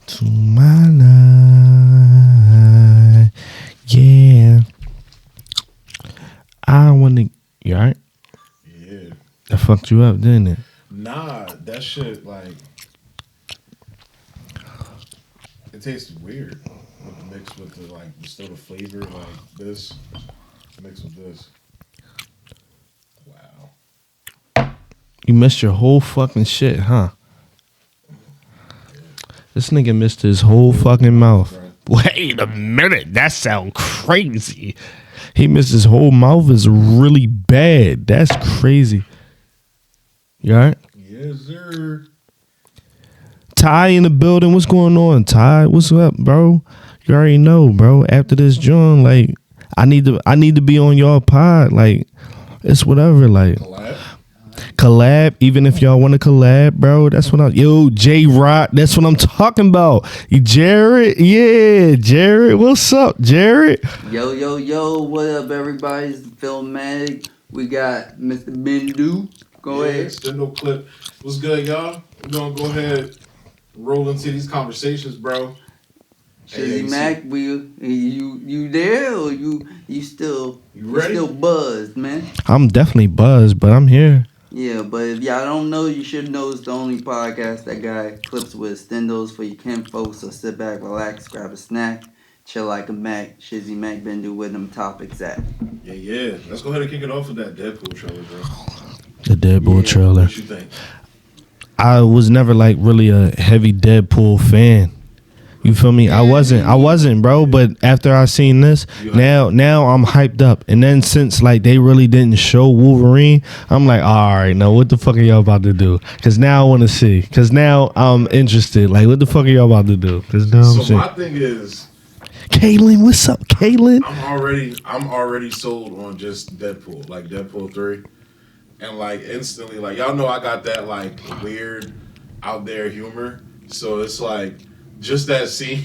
To my life. Yeah. I want to. You alright? Yeah. That fucked you up, didn't it? Nah, that shit, like, it tasted weird with the mix with the, like, still the flavor, like this, mixed with this. Wow. You missed your whole fucking shit, huh? This nigga missed his whole fucking mouth. Wait a minute. That sound crazy. He missed his whole mouth is really bad. That's crazy. You alright? Yes, sir. Ty in the building. What's going on, Ty? What's up, bro? You already know, bro. After this joint, like, I need to be on y'all pod. Like, it's whatever. Like, collab. Even if y'all want to collab, bro. That's what yo, J Rock. That's what I'm talking about. Jared, yeah, Jared. What's up, Jared? Yo, yo, yo. What up, everybody? It's Filmmatic. We got Mr. Bendu. Go ahead. Extendo clip. What's good, y'all? We're gonna go ahead, roll into these conversations, bro. Shizzy Mac, you there or you still ready? You still buzzed, man? I'm definitely buzzed, but I'm here. Yeah, but if y'all don't know, you should know it's the only podcast that got clips with extendos for your kin folks. So sit back, relax, grab a snack, chill like a Mac. Shizzy Mac Bendu where them topics at. Yeah. Let's go ahead and kick it off with that Deadpool trailer, bro. The Deadpool trailer. What you think? I was never like really a heavy Deadpool fan. You feel me? I wasn't, bro. But after I seen this, now I'm hyped up. And then since like they really didn't show Wolverine, I'm like, all right, now what the fuck are y'all about to do? Because now I want to see. Because now I'm interested. Like, what the fuck are y'all about to do? Because now so my thing is, Kaylin, what's up, Kaylin? I'm already sold on just Deadpool, like Deadpool 3. And like instantly, like y'all know I got that like weird out there humor. So it's like just that scene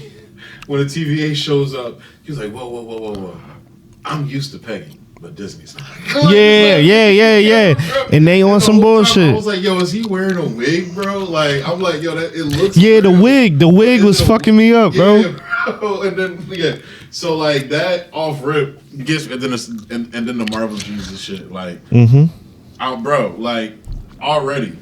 when the TVA shows up, he's like, whoa. I'm used to pegging, but Disney's not. Yeah. And they on some bullshit. I was like, yo, is he wearing a wig, bro? Like, I'm like, yo, that it looks. Yeah, the wig was fucking me up, bro. Yeah, bro. And then so like that off rip gets me, and then the Marvel Jesus shit, like. Bro, like, already.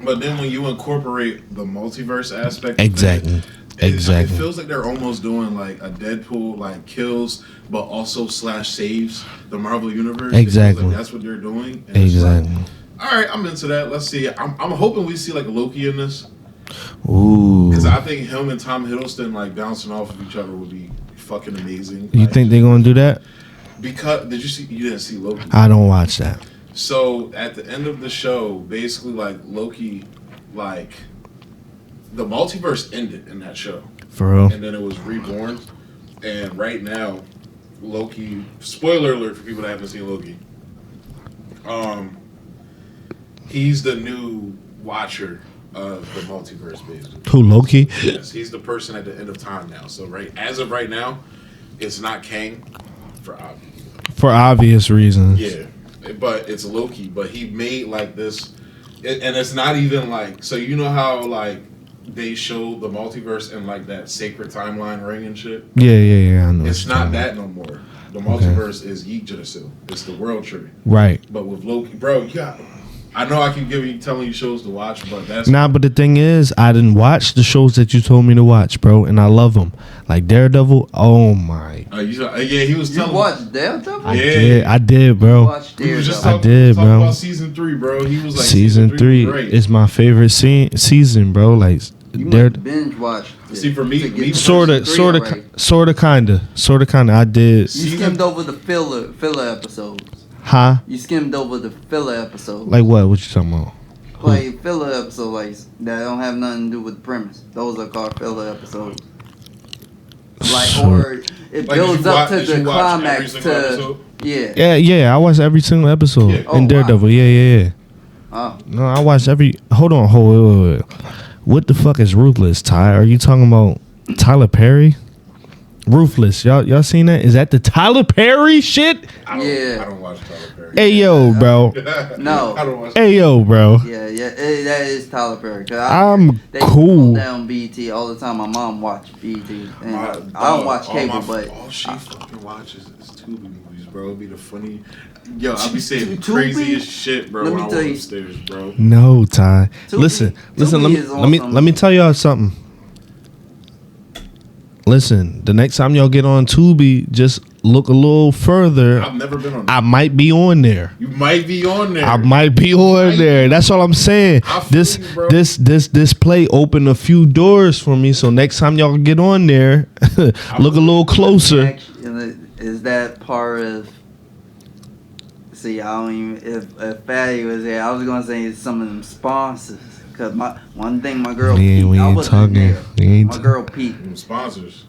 But then when you incorporate the multiverse aspect, exactly. It feels like they're almost doing like a Deadpool, like kills, but also / saves the Marvel universe. Exactly. Like that's what they're doing. And exactly. Like, all right, I'm into that. Let's see. I'm hoping we see like Loki in this. Ooh. Because I think him and Tom Hiddleston like bouncing off of each other would be fucking amazing. You think they're gonna do that? Because you didn't see Loki? I don't watch that. So at the end of the show, basically like Loki, like the multiverse ended in that show. For real? And then it was reborn. And right now, Loki, spoiler alert for people that haven't seen Loki. He's the new watcher of the multiverse, basically. Who, Loki? Yes, he's the person at the end of time now. So as of right now, it's not Kang for obvious reasons. Yeah. But it's Loki, but he made like this, and it's not even like, so you know how like they show the multiverse in like that sacred timeline ring and shit? Yeah, I know. It's not that no more. The multiverse is Yggdrasil. It's the world tree. Right. But with Loki, bro, I know I keep telling you shows to watch, but that's... But the thing is, I didn't watch the shows that you told me to watch, bro, and I love them. Like Daredevil, oh my... yeah, he was telling me. You watched Daredevil? I did, bro. You watched Daredevil. Just talking about season 3, bro. He was like... Season 3 is my favorite season, bro. Like, you must binge watch. See, for me sort of, kind of. I did. You skimmed over the filler episodes. Huh? You skimmed over the filler episodes. Like what? What you talking about? Like filler episodes, like that don't have nothing to do with the premise. Those are called filler episodes. Like, or it builds up to the climax to Yeah. I watched every single episode in Daredevil. Wow. Yeah. Oh. No, I watched every. Hold on, wait. What the fuck is Ruthless, Ty? Are you talking about Tyler Perry? Ruthless. Y'all seen that? Is that the Tyler Perry shit? I don't watch Tyler Perry. Hey yo, bro. No. I don't watch. Hey yo, bro. Yeah, that is Tyler Perry. They cool. Down BET all the time. My mom watched BET. And I don't watch cable, but all she fucking watches is Tubi movies, bro. It'd be the funny. Yo, I be saying craziest shit, bro. When I walk upstairs, bro. No, Ty. Tubi, Listen. Tubi Let me tell y'all something. Listen, the next time y'all get on Tubi, just look a little further. I've never been on. I might be on there. You might be on there. I might be on there. That's all I'm saying. This play opened a few doors for me. So next time y'all get on there, look a little closer. Is that part of? See, I don't even. If Fatty was there, I was gonna say some of them sponsors. Cause one thing my girl we Pete, I ain't wasn't talking. there. My girl Pete. Sponsors.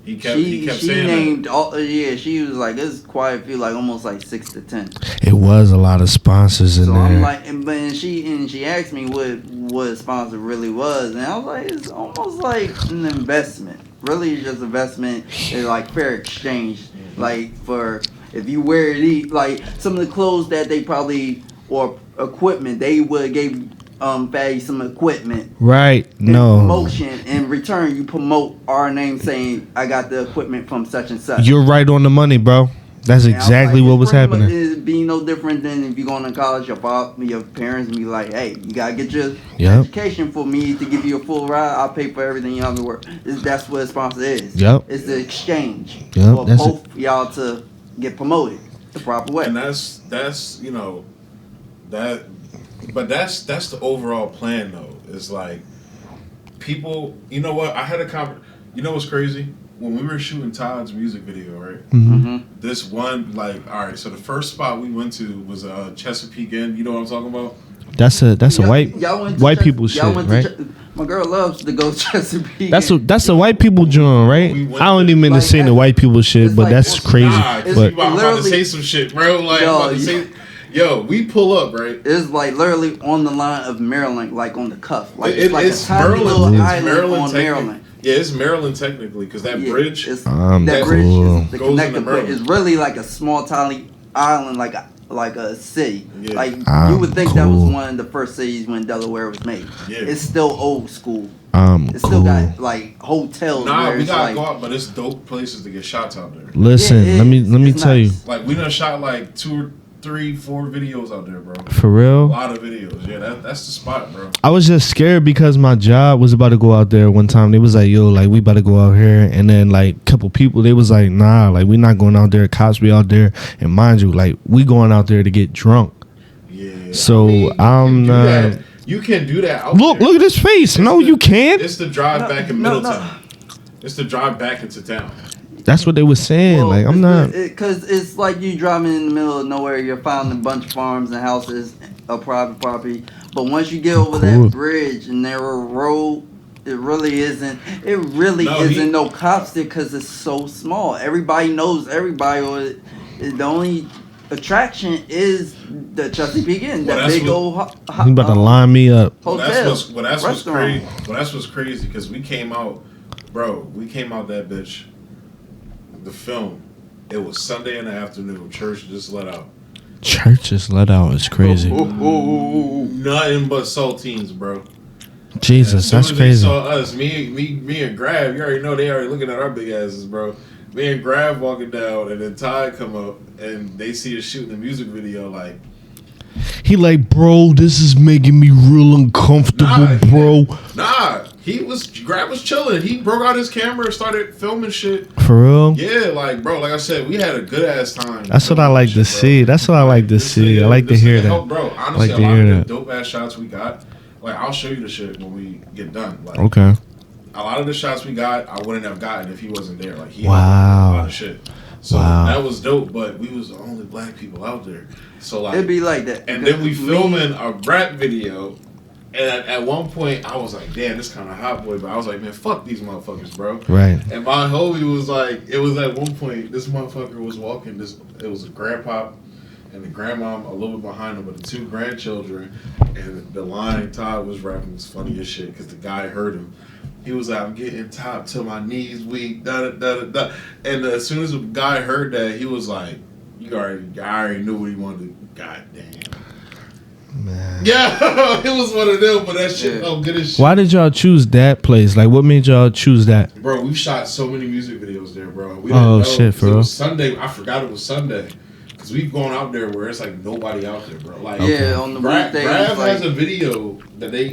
He kept She saying named that. all. Yeah, she was like, it's quite a few, like almost like 6 to 10. It was a lot of sponsors in So there. I'm like, and she asked me what a sponsor really was, and I was like, it's almost like an investment. Really, it's just investment. It's like fair exchange. Like for if you wear it, like some of the clothes that they probably or equipment they would gave Fatty some equipment. Right. No. Promotion. In return, you promote our name saying, I got the equipment from such and such. You're right on the money, bro. That's exactly what was happening. It'd be no different than if you going to college, your parents be like, hey, you got to get your education for me to give you a full ride. I'll pay for everything you have to work. That's what a sponsor is. Yep. It's the exchange for both y'all to get promoted the proper way. And that's but that's the overall plan though. It's like people, you know what? I had a you know what's crazy? When we were shooting Todd's music video, right? Mm-hmm. This one, like, all right. So the first spot we went to was Chesapeake Inn. You know what I'm talking about? That's a white people shit, right? My girl loves to go to Chesapeake. That's a white people joint, right? I don't even mean to say the white people shit, but that's crazy. Nah, but I'm about to say some shit, bro. Like, I'm about to say. Yo, we pull up, right? It's like literally on the line of Maryland, like on the cuff. Like it's like it's a tiny Maryland, little it's island on Maryland. Yeah, it's Maryland technically, because that bridge. That bridge is the goes connector, but it's really like a small, tiny island, like a city. Yeah. Like you would think that was one of the first cities when Delaware was made. Yeah. It's still old school. It's still got like hotels. Nah, where we gotta like, go out, but it's dope places to get shots out there. Listen, let me tell you. Like we done shot like 2 or 3, 4 videos out there, bro. For real? A lot of videos. Yeah, that's the spot, bro. I was just scared because my job was about to go out there one time. They was like, yo, like, we about to go out here. And then, like, a couple people, they was like, nah, like, we not going out there. Cops be out there. And mind you, like, we going out there to get drunk. Yeah. So, I'm not... You can do that out Look at his face. No, you can't. It's the drive back in Middletown. It's the drive back into town. That's what they was saying. Well, like, I'm not... Because it's like you driving in the middle of nowhere. You're finding a bunch of farms and houses, a private property. But once you get over that bridge and narrow road, it really isn't. It really isn't no cops there because it's so small. Everybody knows everybody. Or the only attraction is the Chesapeake Inn. That big old... He about to line me up. Hotel. That's what's crazy. Well, that's what's crazy because we came out, bro. We came out that bitch. The film, it was Sunday in the afternoon. Church just let out. Church just let out. It's crazy. Nothing but saltines, bro. Jesus, that's crazy. They saw us, me and Grav. You already know they already looking at our big asses, bro. Me and Grav walking down, and then Ty come up, and they see us shooting the music video. Like, he like, bro, this is making me real uncomfortable, bro. Nah, Grav was chilling. He broke out his camera and started filming shit. For real? Yeah, like, bro, like I said, we had a good ass time. That's what I like to see. That's what I like to see. I like to hear that. Bro, honestly, a lot of the dope ass shots we got, like, I'll show you the shit when we get done. Like, okay. A lot of the shots we got, I wouldn't have gotten if he wasn't there. Like, he had a lot of shit. So that was dope, but we was the only black people out there. So like, it'd be like that. And then we filming a rap video, and at one point I was like, damn, this kind of hot boy, but I was like, man, fuck these motherfuckers, bro. Right. And my homie was like, it was at one point this motherfucker was walking. It was a grandpa and the grandmom a little bit behind him, but the 2 grandchildren, and the line Todd was rapping was funny as shit because the guy heard him. He was like, I'm getting top till my knees weak, da da da da da. And as soon as the guy heard that, he was like, I already knew what he wanted to do. God damn. Man. Yeah, it was one of them, but that shit felt good as shit. Why did y'all choose that place? Like, what made y'all choose that? Bro, we shot so many music videos there, bro. We Oh, didn't know, shit, for it real? was Sunday. I forgot it was Sunday. Because we've gone out there where it's like nobody out there, bro. Like, Yeah, on the weekdays. Grav Like, has a video that they,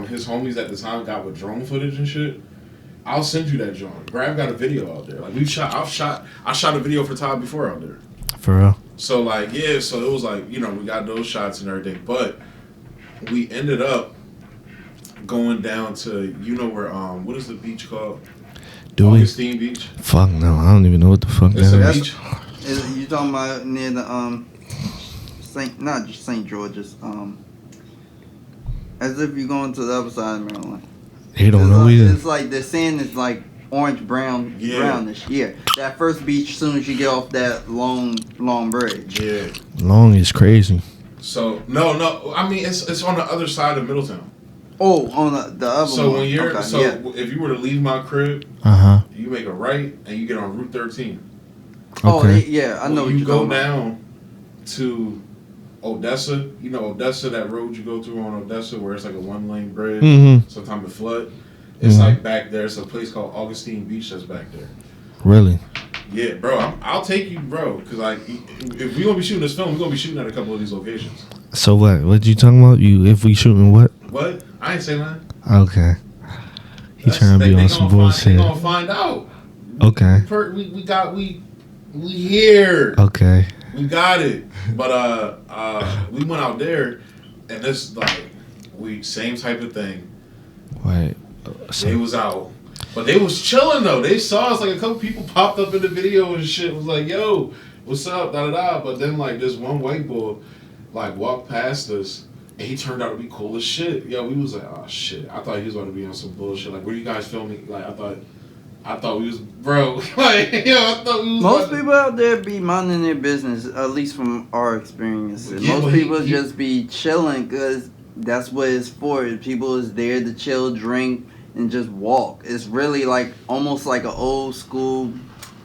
his homies at the time got with drone footage and shit. I'll send you that, John. Grav got a video out there. Like, I shot a video for Todd before out there. For real? So, like, yeah, so it was like, you know, we got those shots and everything. But we ended up going down to, you know where, what is the beach called? Dewey? Augustine Beach. Fuck no, I don't even know what the fuck It's that a is. beach. you talking about near the not just St. George's, as if you're going to the other side of Maryland. He don't know either. It's like the sand is like orange brownish. Yeah, that first beach. As soon as you get off that long bridge. Yeah. Long is crazy. So no, I mean it's on the other side of Middletown. Oh, on the other So one. when you're Okay, if you were to leave my crib, you make a right and you get on Route 13. Oh, Okay. yeah, I know what you you're go talking about. down to Odessa. You know Odessa, that road you go through on Odessa where it's like a 1-lane bridge. Mm-hmm. Sometimes it flood. It's like back there. It's a place called Augustine Beach that's back there. Really? Yeah, bro. I'll take you, bro. Because like, if we're gonna be shooting this film, we're gonna be shooting at a couple of these locations. So what? What you talking about? If we shooting what? What? I ain't saying nothing. Okay. He trying to be on some bullshit. They gonna find out. Okay. We here. Okay. We got it. But we went out there, and this like same type of thing. Wait. They was out, but they was chilling though. They saw us, like a couple people popped up in the video and shit. Was like, "Yo, what's up?" Da da da. But then like this one white boy, like walked past us, and he turned out to be cool as shit. Yo, we was like, "Oh shit!" I thought he was about to be on some bullshit. Like, were you guys filming? Like, I thought we was, bro. Like, yo, I thought we was. Most people out there be minding their business, at least from our experience. Yeah, most people just be chilling because that's what it's for. People is there to chill, drink, and just walk. It's really like almost like an old school,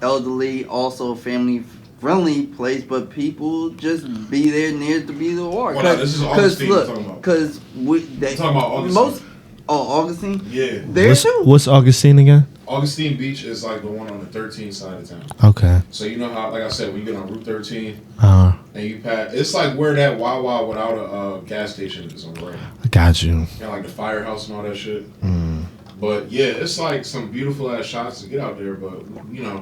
elderly, also family friendly place, but people just be there near to be the walk. Well, this is Augustine we're talking about. Because We're talking about Augustine. Augustine? Yeah. There too. What's Augustine again? Augustine Beach is like the one on the 13th side of town. Okay. So you know how, like I said, when you get on Route 13 and you pass, it's like where that Wawa without a gas station is on the right. I got you. And like the firehouse and all that shit. Mm. But yeah, it's like some beautiful ass shots to get out there. But you know,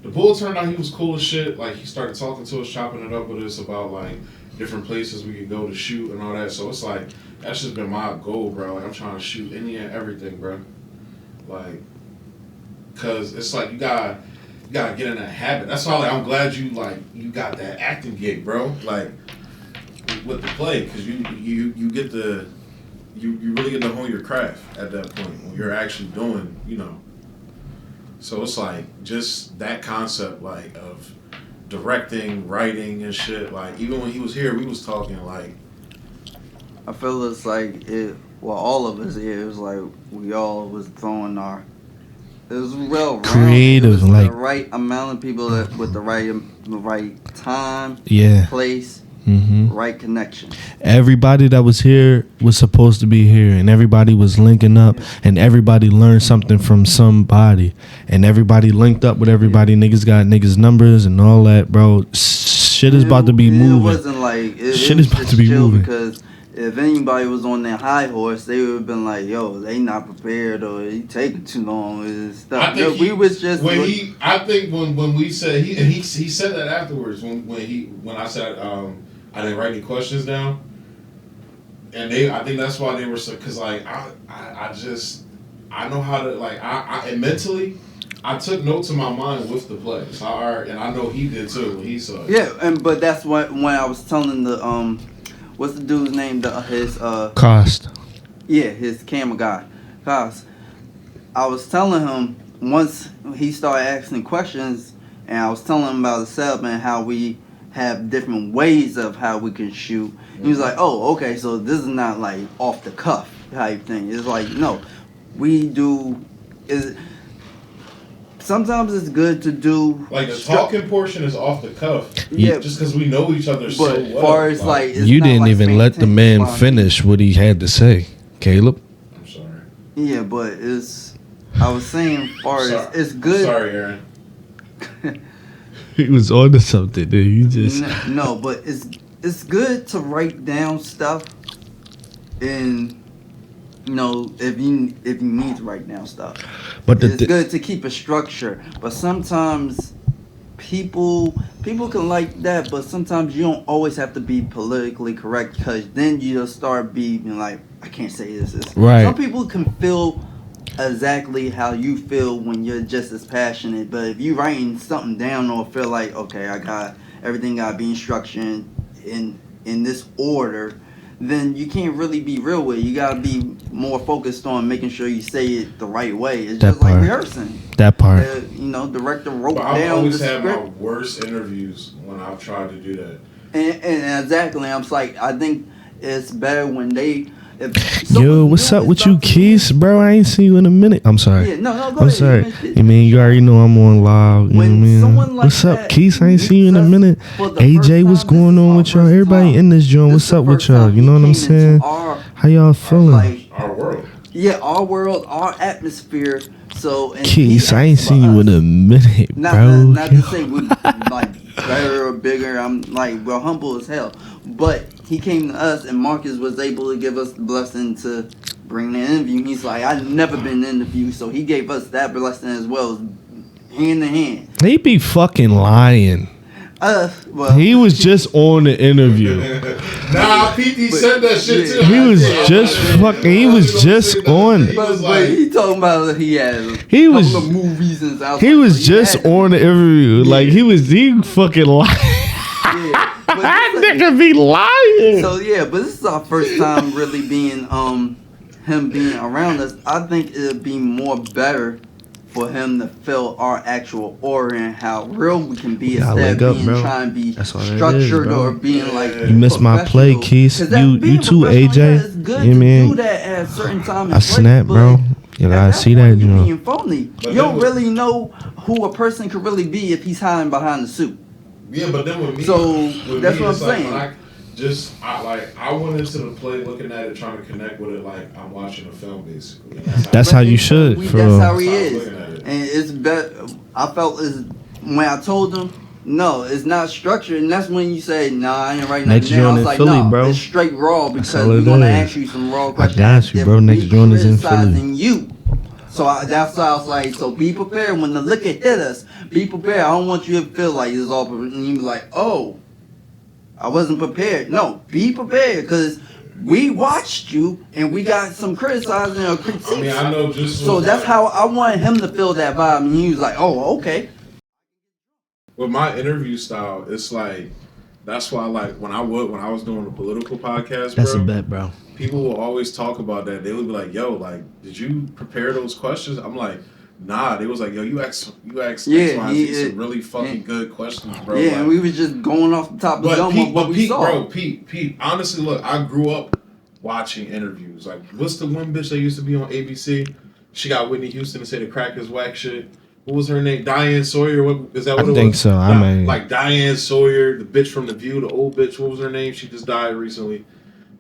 the bull turned out he was cool as shit. Like he started talking to us, chopping it up with us about like different places we could go to shoot and all that. So it's like that's just been my goal, bro. Like I'm trying to shoot any and everything, bro. Like, cause it's like you gotta get in that habit. That's why like, I'm glad you got that acting gig, bro. Like with the play, cause you get the you really get to hone your craft at that point when you're actually doing, you know. So it's like just that concept like of directing, writing and shit. Like even when he was here, we was talking like. I feel it's like all of us here, it was like we all was throwing it was well creative, it was like the right amount of people with the right time, place, right connection. Everybody that was here was supposed to be here, and everybody was linking up, and everybody learned something from somebody, and everybody linked up with everybody. Niggas got niggas numbers and all that, bro. Shit is about to be moving. It wasn't like shit is about to be moving because. If anybody was on their high horse, they would have been like, "Yo, they not prepared, or he taking too long and stuff." I think we was just I think when we said he said that afterwards when I said I didn't write any questions down, and I think that's why they were so because like I know how to like and mentally I took notes in my mind with the play, so and I know he did too when he saw it. Yeah, but that's what when I was telling the what's the dude's name? His Cost. Yeah, his camera guy, Cost. I was telling him once he started asking questions, and I was telling him about the setup and how we have different ways of how we can shoot. He was like, "Oh, okay, so this is not like off the cuff type thing. It's like no, we do is sometimes it's good to do like the talking portion is off the cuff. Yeah, just because we know each other so but well. far as like it's You not didn't like even let the man spontaneous. finish what he had to say, Caleb. I'm sorry. Yeah, but I was saying, far as it's good. I'm sorry, Aaron. He was on to something, dude. You just No, but it's good to write down stuff, and if you need to write down stuff, but it's good to keep a structure. But sometimes people can like that, but sometimes you don't always have to be politically correct, because then you'll start being like, I can't say this. Right. Some people can feel exactly how you feel when you're just as passionate, but if you writing something down or feel like, okay, I got everything got to be instruction in this order, then you can't really be real with it. You gotta be more focused on making sure you say it the right way. It's That just like part. rehearsing. that part. Director wrote But I've down the always had my script, worst interviews when I've tried to do that. and exactly, I'm like, I think it's better when they. If Yo, someone what's new up is with you, about to do- Keith, bro? I ain't seen you in a minute. I'm sorry. Yeah, no, go I'm ahead. sorry. You You mean you already know I'm on live? You When know what I mean? someone like What's up, that Keith? I ain't meets seen you in a us minute. for the AJ, first what's time, going this is on our with y'all? first Everybody time. in this joint. This What's is the up with first y'all? time You know what he I'm came saying? into our, How y'all feeling? like, Our world. yeah, our world, our atmosphere. So, and Keith, he I ain't asked seen for you us. in a minute, Not, bro. not to say we're like better or bigger. I'm like, we're humble as hell. But he came to us, and Marcus was able to give us the blessing to bring the interview. He's like, I've never been interviewed, so he gave us that blessing as well, hand in hand. He be fucking lying. Well, He was just on the interview. Nah, PT said that shit too. He was just fucking. He was just on it. but he talking about he had He was- couple of movies and stuff. He was just on the interview. Like he fucking lying. Yeah, but That this is- nigga be lying. So yeah, but this is our first time really being him being around us. I think it'd be more better for him to feel our actual aura and how real we can be, gotta instead link of up, being bro. trying to be That's all that is, structured bro. or being like You missed my play, professional. Keith. 'Cause that You being too, professional, AJ. yeah, it's good You to mean- do that at a certain time. I snapped, bro. You gotta see that, you You're know. being phony. But You don't then- really know who a person could really be if he's hiding behind the suit. Yeah, but then with me, So, with that's me, what it's I'm like saying. when I went into the play looking at it, trying to connect with it like I'm watching a film basically. And That's how you should. That's For real. how he That's how I was is, looking at it. and it's better. I felt is when I told him, no, it's not structured, and that's when you say, nah, I ain't writing Next nothing down. I joint was in like, Philly, no, bro. it's straight raw because all we're it gonna is. ask you some raw I questions. got you, If bro. we Next joint is in Philly. criticizing you. So that's why I was like, so be prepared when the liquor hit us. Be prepared. I don't want you to feel like it's all, and you be like, oh, I wasn't prepared. No, be prepared because we watched you and we got some criticizing or critiques. I mean, I know just So with that's my- how I wanted him to feel that vibe, and he was like, oh, okay. with my interview style. It's like that's why like when I was doing the political podcast, That's bro. a bet, bro. People will always talk about that. They would be like, "Yo, like, did you prepare those questions?" I'm like, "Nah." They was like, "Yo, you asked Yeah, X, Y, and Z he- some really fucking good questions, bro." Yeah, like, and we was just going off the top of the but dome Pete, of what but we Pete, saw. bro, Pete. Honestly, look, I grew up watching interviews. Like, what's the one bitch that used to be on ABC? She got Whitney Houston to say the crack is whack shit. What was her name? Diane Sawyer. What is that? What I it think was? so. I mean- like Diane Sawyer, the bitch from The View, the old bitch. What was her name? She just died recently.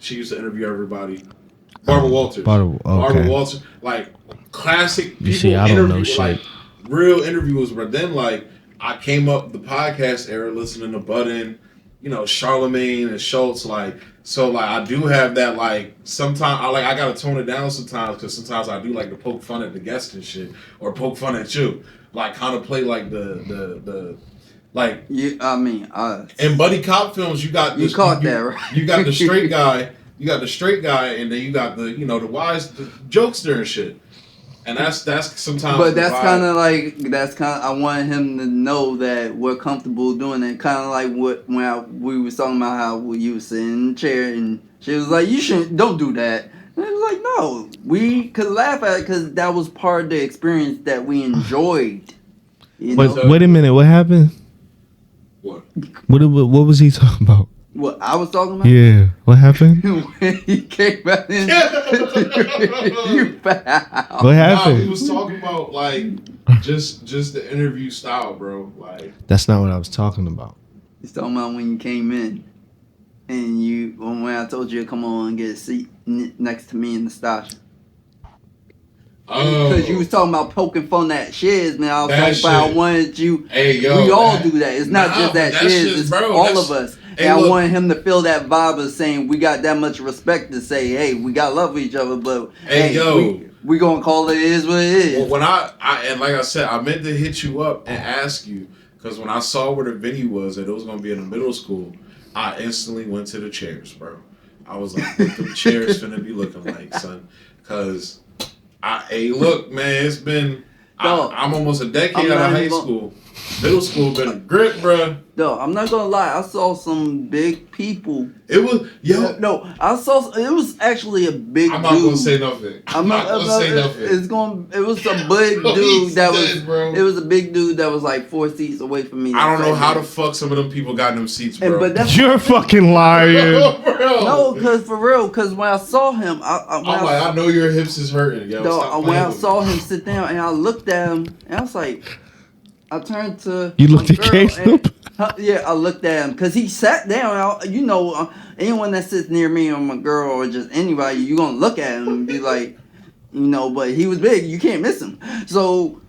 She used to interview everybody. Barbara Walters. Barbara- okay. Barbara Walters. Like classic people You see, I don't know interview, shit. like real interviewers. But then like I came up the podcast era listening to Budden, Charlemagne and Schultz. Like so, like I do have that. Like sometimes I gotta tone it down sometimes because sometimes I do like to poke fun at the guests and shit or poke fun at you. Like kind of play like the like in buddy cop films, you got You caught that, right? You got the straight guy, and then you got the the wise the jokester and shit. And that's sometimes. But the that's vibe. kind of I wanted him to know that we're comfortable doing it. Kind of like we was talking about how you was sitting in the chair and she was like, don't do that. And it was like, no, we could laugh at it because that was part of the experience that we enjoyed. But wait a minute, what happened? What? What was he talking about? What I was talking about? Yeah, what happened? When he came back in, you foul. What Nah, happened? we was talking about about like just the interview style, bro. Like That's not what I was talking about. He's talking about when you came in and when I told you to come on and get a seat next to me in the station. Because you was talking about poking fun at Shizz, man. I was talking about I wanted you. Hey, yo, we all do that. It's not just that Shizz. It's all of us. Hey, and I wanted him to feel that vibe of saying we got that much respect to say, hey, we got love for each other, but we gonna call it is what it is. Well, when I and like I said, I meant to hit you up and ask you because when I saw where the venue was that it was gonna be in a middle school, I instantly went to the chairs, bro. I was like, what the chairs finna be looking like, son? Because hey, look, man, it's been I'm almost a decade out of high school. Middle school been a grip, bro. No, I'm not gonna lie. I saw some big people. It was No, I saw. It was actually a big. I'm not dude. gonna say nothing. I'm not gonna say nothing. It was a big dude that was. Bro. It was a big dude that was like 4 seats away from me. I don't know how the fuck some of them people got in them seats, bro. You're fucking lying. No, because for real, because when I saw him, I know your hips is hurting, yo. When I saw him sit down and I looked at him and I was like. I turned to you looked at Caleb. I looked at him because he sat down. Anyone that sits near me or my girl or just anybody, you gonna look at him and be like, But he was big. You can't miss him. So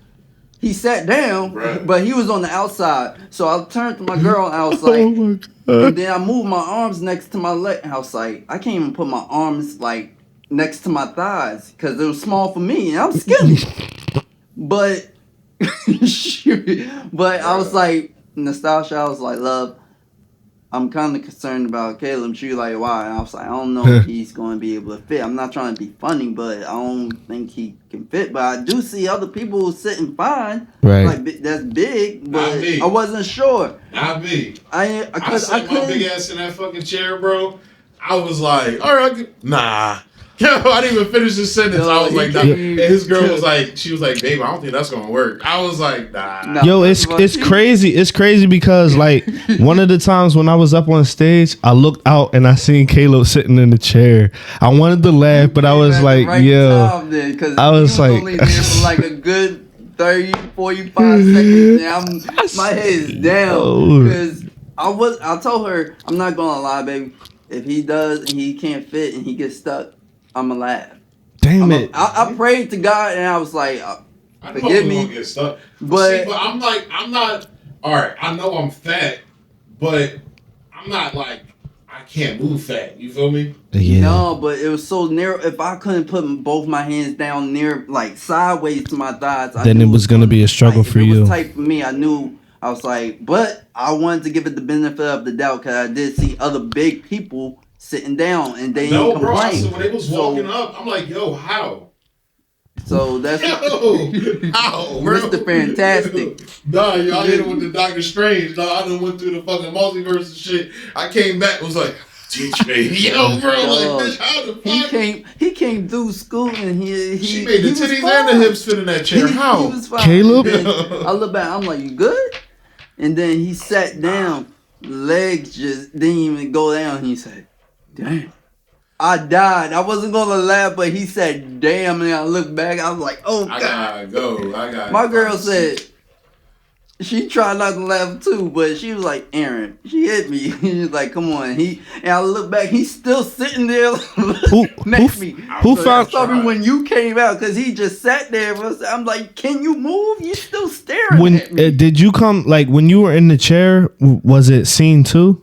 he sat down, but he was on the outside. So I turned to my girl and I was like, and then I moved my arms next to my leg. I was like, I can't even put my arms like next to my thighs because it was small for me and I'm skinny. But. But I was like, Nostalgia, I was like, love, I'm kind of concerned about Caleb. She was like, why? And I was like, I don't know if he's going to be able to fit. I'm not trying to be funny, but I don't think he can fit. But I do see other people sitting fine. Right. Like, that's big, but I wasn't sure. Not me. I sat my big ass in that fucking chair, bro. I was like, all right, nah. Yo, I didn't even finish the sentence. I was like, nah. And his girl was like, she was like, babe, I don't think that's gonna work. I was like, nah. Yo, it's crazy. It's crazy because like one of the times when I was up on stage, I looked out and I seen Caleb sitting in the chair. I wanted to laugh, but I was like, yo, I was like, only there for like a good 30, 45 seconds. And my head is down because I told her, I'm not gonna lie, baby. If he does and he can't fit and he gets stuck, I'ma laugh. Damn it! I prayed to God and I was like, forgive me. Get stuck. But I'm not. All right, I know I'm fat, but I'm not like I can't move fat. You feel me? Yeah. No, but it was so narrow. If I couldn't put both my hands down near, like sideways to my thighs, then it was gonna be a struggle for you. If it was tight for me, I knew. I was like, but I wanted to give it the benefit of the doubt because I did see other big people sitting down and they didn't complain. Bro, so when they was walking up, I'm like, yo, how? So that's how, bro? Mr. Fantastic. Nah, y'all hit him with the Doctor Strange. Nah, I done went through the fucking multiverse and shit. I came back, was like, teach me. Yo, bro, like, bitch, how the fuck? He came through school and she made the titties and the hips fit in that chair. How? He was fine. Caleb? I look back, I'm like, you good? And then he sat down, legs just didn't even go down. He said, damn. I died. I wasn't gonna laugh, but he said, damn, and I looked back, I was like, oh, God. I gotta go. My girl said, she tried not to laugh too, but she was like, Aaron, she hit me. He was like, come on. And I look back, he's still sitting there next to me. Who found me when you came out? Because he just sat there. I'm like, can you move? You still staring at me. Did you come, like, when you were in the chair, was it scene 2?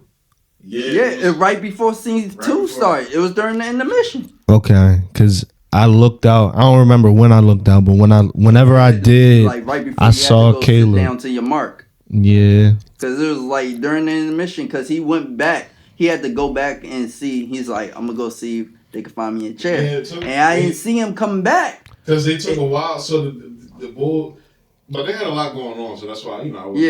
Yeah, right before scene 2 started. It was during the intermission. Okay, because I looked out. I don't remember when I looked out, but whenever I did, like right before I saw Caleb sit down to your mark. Yeah, because it was like during the intermission. Because he went back, he had to go back and see. He's like, I'm gonna go see if they can find me a chair. Yeah, and I didn't see him come back because they took a while. So the bull, but they had a lot going on. So that's why I was,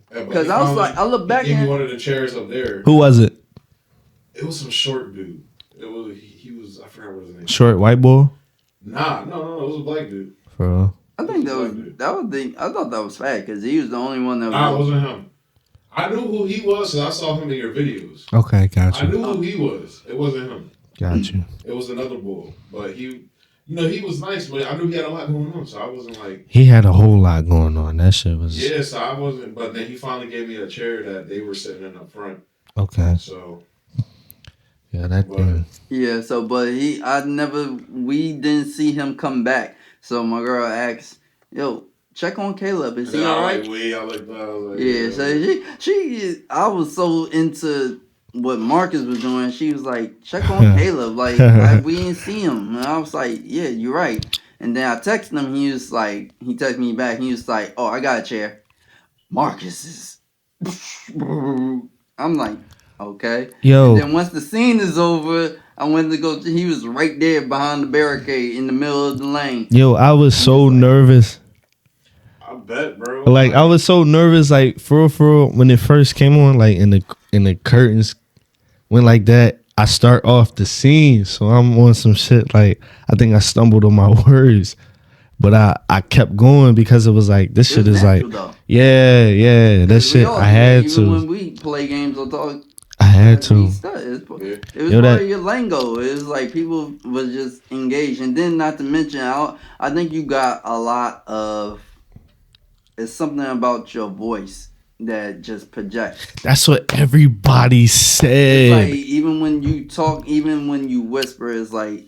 Because I was like, I look back and one of the chairs up there. Who was it? It was some short dude. He was I forgot what his name was. Short white boy? No, it was a black dude. For I think I thought that was fat because he was the only one that was. Nah, it wasn't him. I knew who he was because I saw him in your videos. Okay, gotcha. I knew who he was. It wasn't him. Got you. It was another bull, but he You know, he was nice, but I knew he had a lot going on, so I wasn't like. He had a whole lot going on. That shit was. Yeah, so I wasn't. But then he finally gave me a chair that they were sitting in up front. Okay. So. Yeah, that thing. Yeah, so but we didn't see him come back. So my girl asked, "Yo, check on Caleb. Is he all right?" Yeah, so I was so into what Marcus was doing. She was like, "Check on Caleb. Like we didn't see him." And I was like, "Yeah, you're right." And then I texted him. He texted me back. He was like, "Oh, I got a chair." Marcus is. I'm like, okay. Yo. And then once the scene is over, I went to go. He was right there behind the barricade in the middle of the lane. Yo, I was so nervous. I bet, bro. Like I was so nervous, like for real, when it first came on, like in the curtains went like that. I start off the scene, so I'm on some shit. Like I think I stumbled on my words, but I kept going because it was like this shit is like, yeah, that shit. I had to. Even when we play games or talk, I had to. It was part of your lingo. It was like people was just engaged, and then not to mention, I think you got a lot of. It's something about your voice that just projects. That's what everybody said. It's like even when you talk, even when you whisper, it's like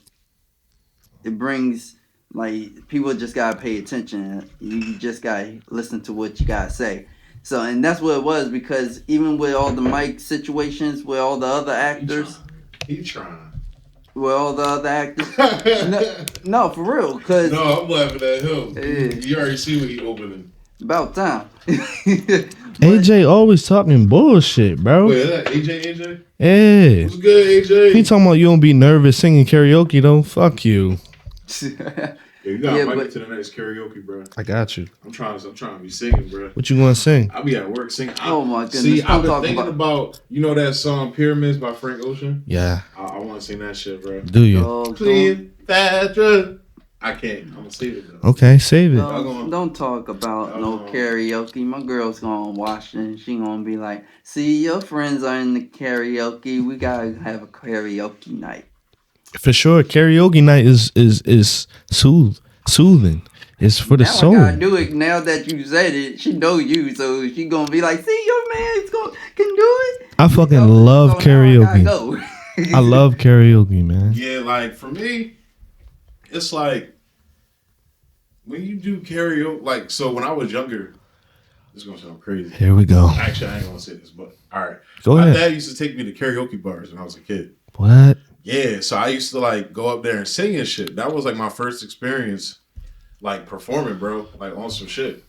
it brings like people just gotta pay attention. You just gotta listen to what you gotta say. So and that's what it was because even with all the mic situations with all the other actors, he trying. With all the other actors, no, for real. Cause no, I'm laughing at him. You already see what he opening. About time. AJ always talking bullshit, bro. Wait, is that AJ? Yeah. What's good, AJ? He talking about you don't be nervous singing karaoke though. Fuck you. Yeah, you gotta invite me to the next karaoke, bro. I got you. I'm trying to be singing, bro. What you gonna sing? I'll be at work singing. Oh my goodness! See, I've been thinking about you know that song "Pyramids" by Frank Ocean. Yeah. I want to sing that shit, bro. Do you? Cleopatra. I can't. I'm gonna save it though. Okay, save it. Don't talk about no karaoke. My girl's gonna watch it and she gonna be like, "See, your friends are in the karaoke. We gotta have a karaoke night." For sure, karaoke night is soothing. It's for the soul. I gotta do it now that you said it. She know you, so she gonna be like, "See, your man can do it." I fucking love karaoke. I love karaoke, man. Yeah, like for me. It's like when you do karaoke, like so when I was younger, this is gonna sound crazy. Here we go. Actually, I ain't gonna say this, but all right. Go ahead. My dad used to take me to karaoke bars when I was a kid. What? Yeah, so I used to like go up there and sing and shit. That was like my first experience, like performing, bro, like on some shit,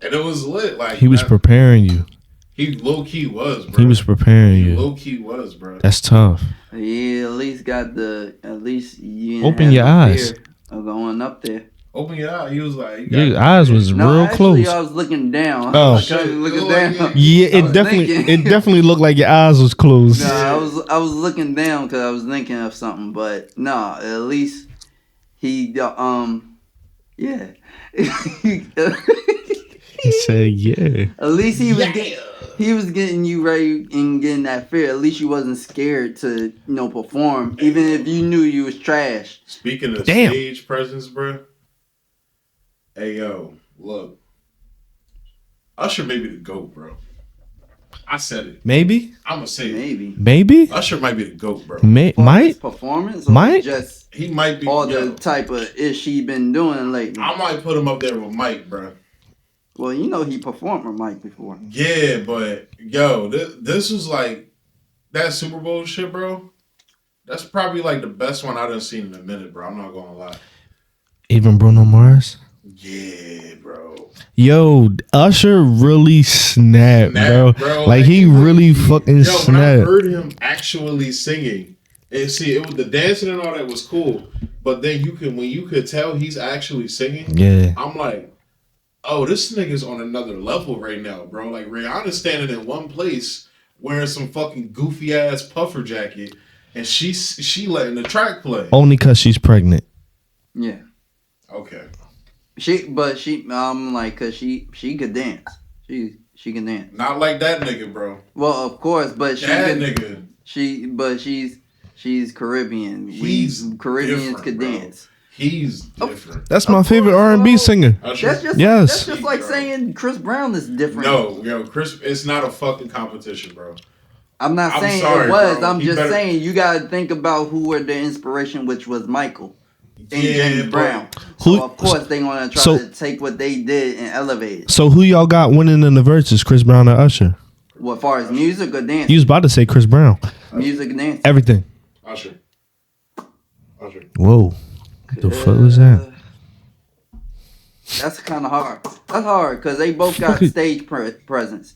and it was lit. Like he was preparing you. He low key was, bro. He was preparing you. Low key was, bro. That's tough. Yeah, at least you open your eyes. Of going up there. Open your eyes. He was like, your eyes was real close. I was looking down. Oh, looking down. Yeah, it definitely looked like your eyes was closed. No, I was looking down because I was thinking of something, but no, at least he yeah. He said, "Yeah." At least he was getting you ready and getting that fear. At least you wasn't scared to perform, even if you knew you was trash. Speaking of stage presence, bro. Hey yo, look, Usher may be the GOAT, bro. I said it. Maybe. I'm gonna say maybe. Usher might be the GOAT, bro. Might performance. Might just he might be all the type of ish he been doing lately. I might put him up there with Mike, bro. Well, he performed with Mike before. Yeah, but yo, this was like that Super Bowl shit, bro. That's probably like the best one I done seen in a minute, bro. I'm not gonna lie. Even Bruno Mars. Yeah, bro. Yo, Usher really snapped, bro. Like he really fucking snapped. When I heard him actually singing, and see, the dancing and all that was cool, but then when you could tell he's actually singing, yeah, I'm like, oh, this nigga's on another level right now, bro. Like Rihanna's standing in one place wearing some fucking goofy ass puffer jacket, and she letting the track play. Only cause she's pregnant. Yeah. Okay. Cause she could dance. She can dance. Not like that nigga, bro. Well, of course, but that nigga. she's She's Caribbean. Caribbeans different, could bro. dance. He's different. That's my favorite R&B singer. Usher? That's just like saying Chris Brown is different. No, yo, Chris, it's not a fucking competition, bro. I'm not saying sorry, it was. bro. I'm just saying you gotta think about who were the inspiration, which was Michael and James Brown. So of course they gonna try to take what they did and elevate it. So who y'all got winning in the verses, Chris Brown or Usher? What, far as music or dance? You was about to say Chris Brown. Music and dance. Everything. Usher. Whoa. What the fuck was that? That's kind of hard. That's hard because they both got stage presence.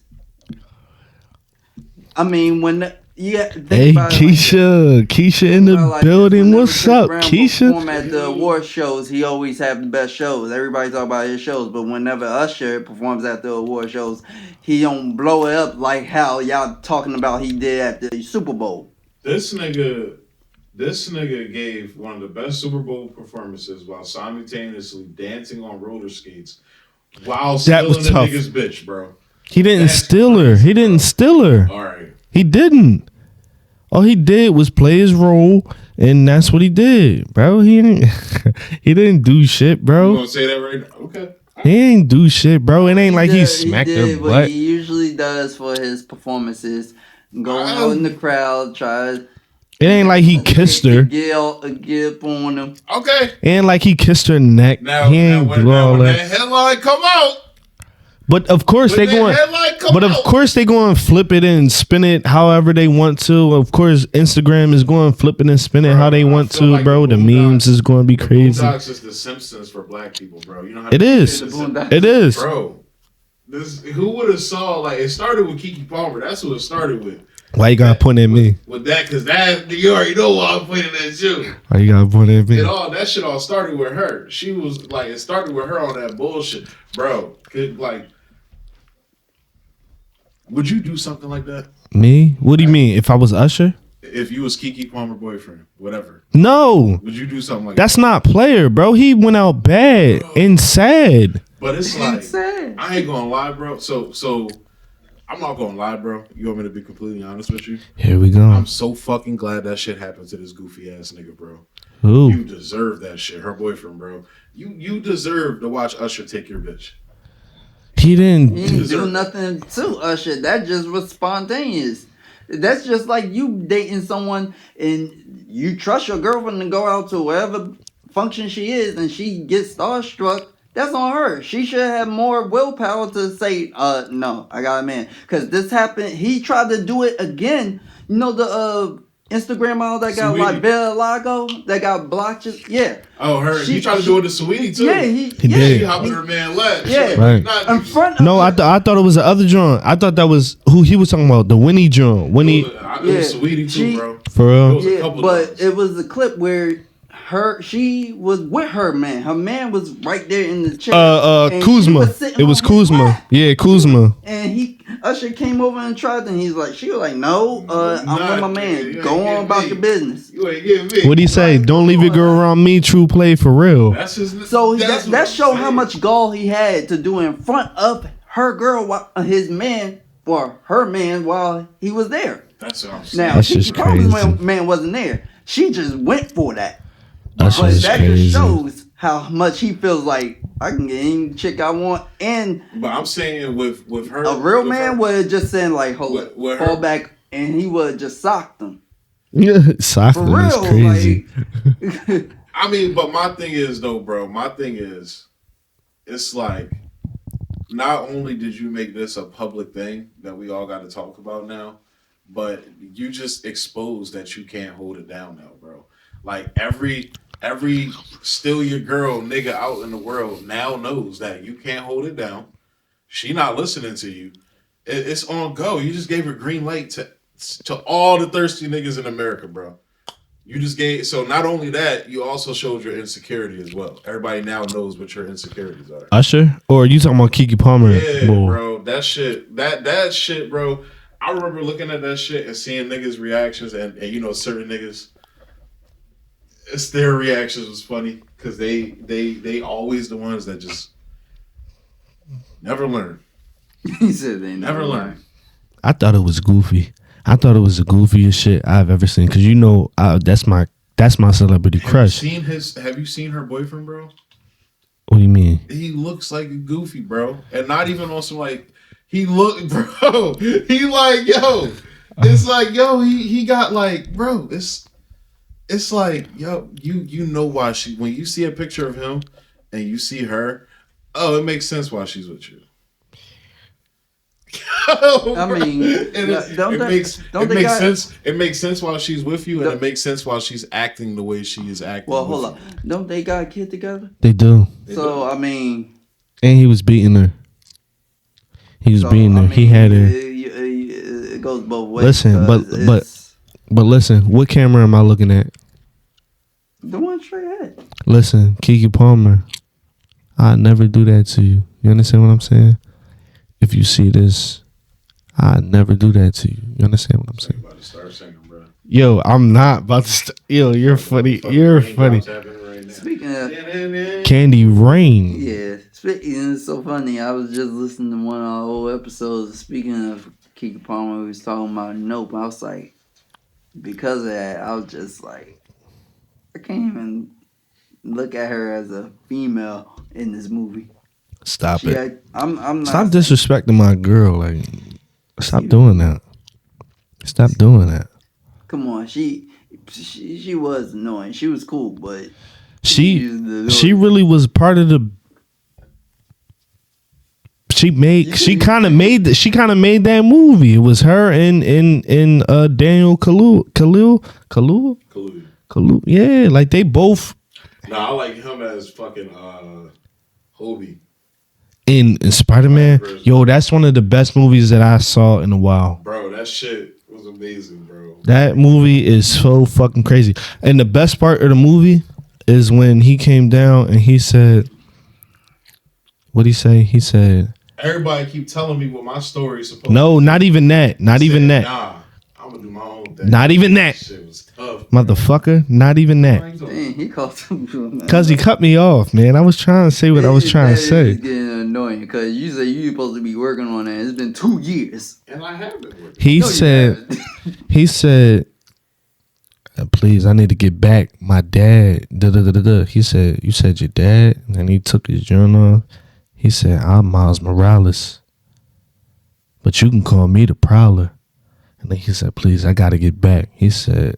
I mean, when hey, Keisha in the building. What's up, Keisha? Perform at the award shows, he always have the best shows. Everybody talk about his shows, but whenever Usher performs at the award shows, he don't blow it up like how y'all talking about he did at the Super Bowl. This nigga gave one of the best Super Bowl performances while simultaneously dancing on roller skates while stealing a nigga's bitch, bro. He didn't steal her. He didn't steal her. All right. He didn't. All he did was play his role, and that's what he did, bro. He didn't do shit, bro. You gonna say that right now? Okay. He ain't do shit, bro. It ain't like he smacked her butt. What he usually does for his performances, go out in the crowd, try to... It ain't like he kissed her. Get up on him. Okay. It ain't like he kissed her neck. Now, he ain't when that headline come out. But of course they going. But of course they going to flip it and spin it however they want to. Of course Instagram is going to flip it and spin it how they want to, like, bro. The memes is going to be crazy. Boondocks is the Simpsons for black people, bro. You know how it is. It is, bro. Who would have saw, like, it started with Keke Palmer. That's who it started with. Why you gotta point at me? With that, because you already know why I'm pointing at you. Why you gotta point at me? That shit all started with her. She was like, it started with her on that bullshit, bro. Like, would you do something like that? Me? What do you mean? If I was Usher? If you was Keke Palmer boyfriend, whatever. No. Would you do something like That's that? not player, bro. He went out bad and sad. But it's like, I ain't gonna lie, bro. So. I'm not gonna lie, bro. You want me to be completely honest with you? Here we go. I'm so fucking glad that shit happened to this goofy ass nigga, bro. Who? You deserve that shit. Her boyfriend, bro. You deserve to watch Usher take your bitch. He didn't do nothing to Usher. That just was spontaneous. That's just like you dating someone and you trust your girlfriend to go out to wherever function she is and she gets starstruck. That's on her. She should have more willpower to say, no, I got a man. Because this happened. He tried to do it again. You know the Instagram model that got like Bella Lago that got blocked? Yeah. Oh, her. He tried to do it to Sweetie, too. Yeah, he did. She hopped in her man lap. Yeah. Right. In front of no, I thought it was the other John. I thought that was who he was talking about. The Winnie John. Winnie. It was Sweetie, too, bro. For real? Yeah, but it was a clip where she was with her man. Her man was right there in the chair. Kuzma. It was Kuzma. Yeah, Kuzma. And Usher came over and tried, and she was like, no, I'm with my man. Go on about your business. You ain't getting me. What'd he say? Don't leave your girl around me. True play for real. So that showed how much gall he had to do in front of her girl, his man, or her man, while he was there. That's what I'm saying. Now, Keke Palmer's man wasn't there. She just went for that. But that just shows how much he feels like I can get any chick I want. But I'm saying with her, a real man would have just said like, fall back, and he would have just socked him. Yeah, socked him is crazy. Like, I mean, but my thing is though, bro. My thing is, it's like, not only did you make this a public thing that we all got to talk about now, but you just exposed that you can't hold it down now, bro. Like every steal your girl nigga out in the world now knows that you can't hold it down. She not listening to you. It's on go. You just gave her green light to all the thirsty niggas in America, bro. You just gave. So not only that, you also showed your insecurity as well. Everybody now knows what your insecurities are. Usher, or are you talking about Keke Palmer? Yeah, bro. That shit, bro. I remember looking at that shit and seeing niggas' reactions, and you know certain niggas. Their reactions was funny because they always the ones that just never learn. He said they never learn. I thought it was goofy. I thought it was the goofiest shit I've ever seen. Cause you know, that's my celebrity crush. Have you seen her boyfriend, bro? What do you mean? He looks like a goofy, bro, and not even on some like. He look, bro. He like, yo. It's like, yo. He got like, bro. It's like, yo. You know why when you see a picture of him and you see her, oh, it makes sense why she's with you. I mean, it makes sense while she's with you, and it makes sense while she's acting the way she is acting. Well, hold on. Don't they got a kid together? They do. I mean, and he was beating her. He was beating her. He had her. It goes both ways. Listen, but listen. What camera am I looking at? The one straight ahead. Listen, Keke Palmer. I'd never do that to you. You understand what I'm saying? If you see this, I'd never do that to you. You understand what I'm saying? About to start singing, bro. Yo, I'm not about to. Yo, you're funny. You're funny. Speaking of Candy Rain. Yeah, it's so funny. I was just listening to one of our old episodes. Speaking of Keke Palmer, we was talking about Nope. I was like, because of that, I was just like, I can't even look at her as a female in this movie. Stop it. I'm not. Stop disrespecting my girl. Like, stop doing that. Stop doing that. Come on, she was annoying. She was cool, but she really was part of the. She kind of made that movie. It was her and Daniel Kaluuya. Yeah, like they both. No, I like him as fucking Hobie. In Spider-Man, yo, that's one of the best movies that I saw in a while. Bro, that shit was amazing, bro. That movie is so fucking crazy. And the best part of the movie is when he came down and he said, what'd he say? He said, everybody keep telling me what my story is supposed to be. No, not even that. Not even that. Nah, I'm gonna do my own thing. Not even that. Shit was tough, motherfucker. Not even that. Dang, he called him. Because he cut me off, man. I was trying to say what I was trying to say. It's getting annoying because you say you're supposed to be working on that. It's been 2 years. And I have been working. He said, please, I need to get back. My dad, He said, you said your dad? And then he took his journal off. He said, I'm Miles Morales. But you can call me the Prowler. And then he said, please, I got to get back. He said,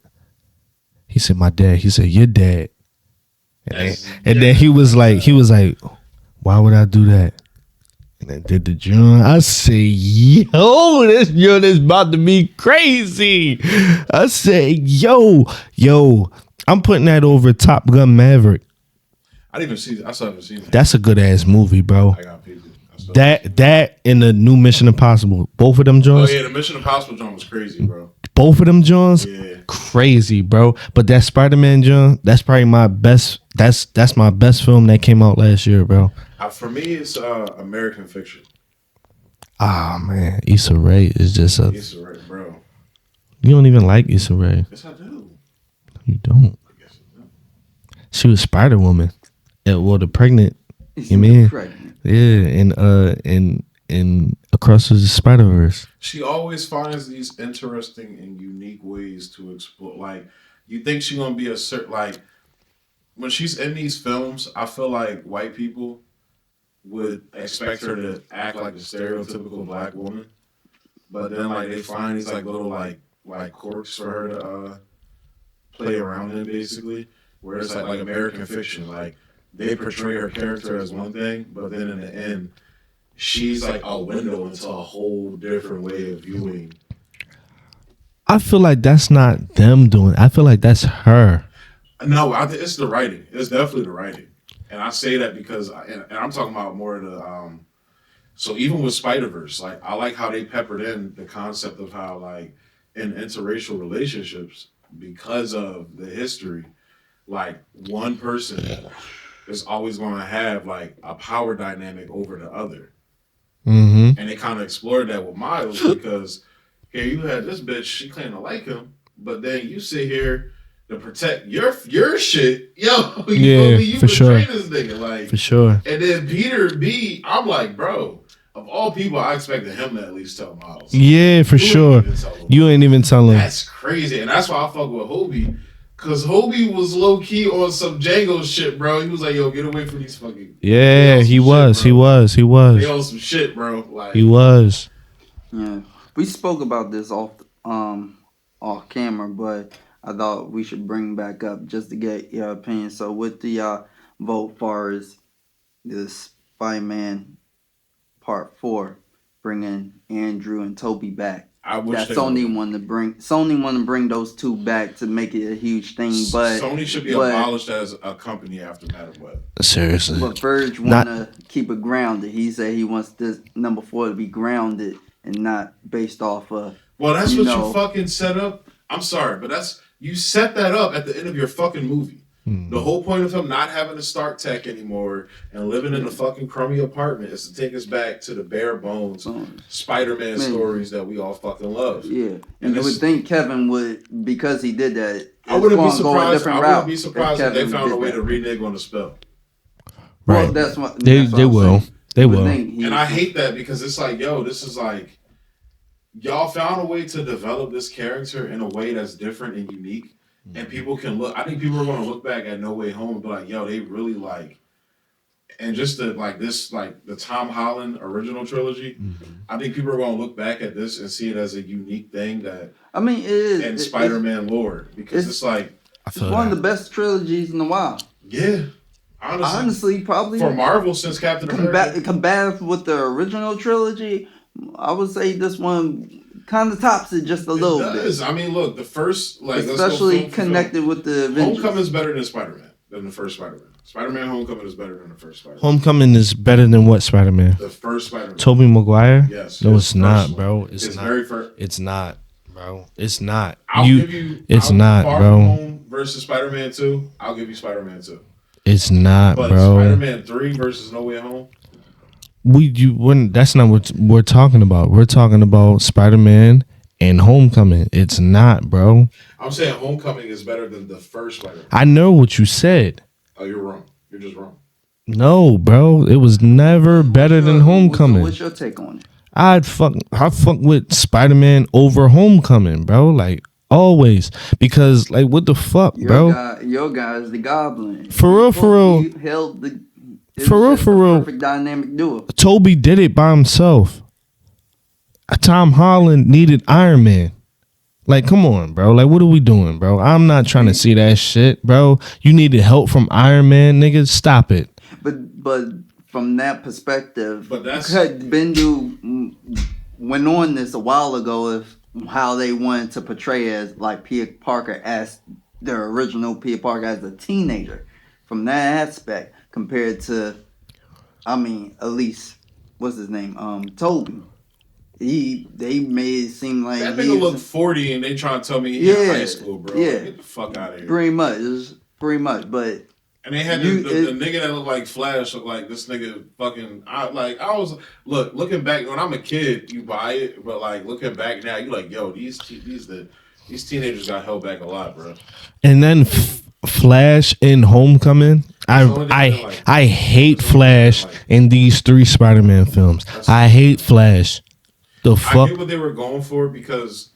my dad. He said, your dad. And then he was like, why would I do that? And I did the joint. I say, yo, this joint is about to be crazy. I say, yo, I'm putting that over Top Gun Maverick. I didn't even see it. I still haven't seen it. That's a good ass movie, bro. I got people. That and the new Mission Impossible. Both of them joints. Oh yeah, the Mission Impossible joint was crazy, bro. Both of them joints, yeah, crazy, bro. But that Spider-Man joint, that's probably my best. That's my best film that came out last year, bro. For me, it's American Fiction. Ah man, Issa Rae is just a. Issa Rae, bro. You don't even like Issa Rae. Yes, I do. You don't. I guess I do. She was Spider-Woman. Well, the pregnant. You mean? Yeah, and Across the Spider-Verse. She always finds these interesting and unique ways to explore. Like, you think she's gonna be a certain, like, when she's in these films, I feel like white people would expect her to act like the stereotypical black woman, but then like they find these like little like quirks for her to play around in, basically, where it's like American Fiction, like they portray her character as one thing, but then in the end, she's like a window into a whole different way of viewing. I feel like that's not them doing it. I feel like that's her. No, I think it's the writing. It's definitely the writing. And I say that because, and I'm talking about more of the, so even with Spider-Verse, like, I like how they peppered in the concept of how, like, in interracial relationships, because of the history, like, one person is always going to have, like, a power dynamic over the other. Mm-hmm. And they kind of explored that with Miles because here you had this bitch, she claimed to like him, but then you sit here to protect your shit, yo. You yeah, feel me? You for sure. this nigga, like, for sure. And then Peter B, I'm like, bro, of all people, I expected him to at least tell Miles. Yeah, for sure. You ain't even tell him. That's crazy, and that's why I fuck with Hobie. Cause Hobie was low key on some Django shit, bro. He was like, "Yo, get away from these fucking." Yeah, he was. They on some shit, bro. Like, he was. Yeah, we spoke about this off camera, but I thought we should bring back up just to get your opinion. So, what do y'all vote for as this Spider-Man Part 4, bringing Andrew and Toby back? I wish Sony want to bring those two back to make it a huge thing, but Sony should be abolished as a company after Madam Web. Seriously. But Verge want to keep it grounded. He said he wants this number 4 to be grounded and not based off of. Well, that's what you fucking set up. I'm sorry, but you set that up at the end of your fucking movie. The whole point of him not having to start tech anymore and living in a fucking crummy apartment is to take us back to the bare bones Spider-Man stories that we all fucking love. Yeah, and you would think Kevin would, because he did that. I wouldn't be surprised. I wouldn't be surprised if they found a way to renege on the spell. Right. Well, that's what they will. They will. And I hate that because it's like, yo, this is like, y'all found a way to develop this character in a way that's different and unique. And people can look. I think people are going to look back at No Way Home and be like, "Yo, they really like." And just the the Tom Holland original trilogy, I think people are going to look back at this and see it as a unique thing that. I mean, it is in Spider-Man lore because it's like it's one of the best trilogies in a while. Yeah, honestly, probably for Marvel since Captain America. Combat with the original trilogy, I would say this one kind of tops it just a little bit. I mean, look, the first, especially connected with the Avengers. Homecoming's better than Spider-Man, than the first Spider-Man. Spider-Man Homecoming is better than the first Spider-Man. Homecoming is better than what Spider-Man? The first Spider-Man. Tobey Maguire? Yes. No, it's not, bro. It's not. Very first. It's not, bro. It's not. It's not, Far bro. From Home versus Spider-Man 2, I'll give you Spider-Man 2. It's not, but bro. Spider-Man 3 versus No Way Home? That's not what we're talking about. We're talking about Spider-Man and Homecoming. It's not, bro. I'm saying Homecoming is better than the first Spider-Man. I know what you said. Oh, you're wrong. You're just wrong. No, bro. It was never better than Homecoming. What's your take on it? I fuck with Spider-Man over Homecoming, bro. Like always, because like what the fuck, bro? Your guy is the Goblin. For real. He held the. For real. Perfect dynamic duo. Toby did it by himself. Tom Holland needed Iron Man. Like, come on, bro. Like, what are we doing, bro? I'm not trying to see that shit, bro. You needed help from Iron Man, nigga. Stop it. But from that perspective, Bendu went on this a while ago of how they wanted to portray as like Peter Parker as the original Peter Parker as a teenager. From that aspect, compared to, I mean, at least what's his name? Toby. They made it seem like that nigga look 40 and they trying to tell me he in high school, bro. Yeah, get the fuck out of here. Pretty much, but. And they had the nigga that looked like Flash looked like this nigga fucking. I was looking back when I'm a kid, you buy it, but like looking back now, you like, yo, these teenagers got held back a lot, bro. And then Flash in Homecoming. I hate Flash in these 3 Spider-Man films. I hate Flash. The fuck? I get what they were going for because,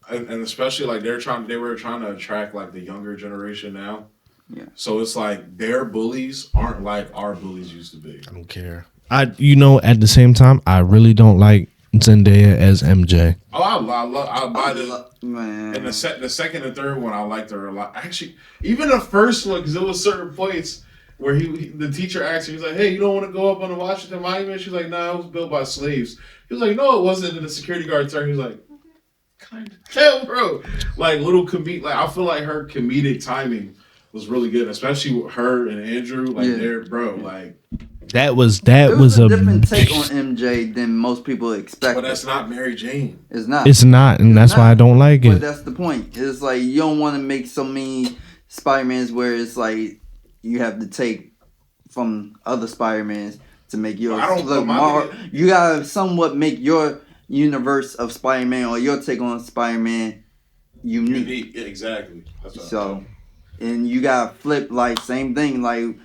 and especially like they were trying to attract like the younger generation now. Yeah. So it's like their bullies aren't like our bullies used to be. I don't care. At the same time, I really don't like Zendaya as MJ. Oh, I buy this. Man. And the second and third one, I liked her a lot. Actually, even the first one, because there was certain points where the teacher asked her, he's like, "Hey, you don't want to go up on the Washington Monument?" She's like, "Nah, it was built by slaves." He was like, "No, it wasn't." And the security guard turned. He was like, "Kind of tell, bro." Like little like I feel like her comedic timing was really good, especially with her and Andrew. Like they're like. That was a different take on MJ than most people expect. But that's not Mary Jane. It's not. It's not, and that's why I don't like it. But that's the point. It's like you don't want to make so many Spider-Mans where it's like you have to take from other Spider-Mans to make yours look more. You gotta somewhat make your universe of Spider-Man or your take on Spider-Man unique. Exactly. That's so, and you gotta flip like same thing like.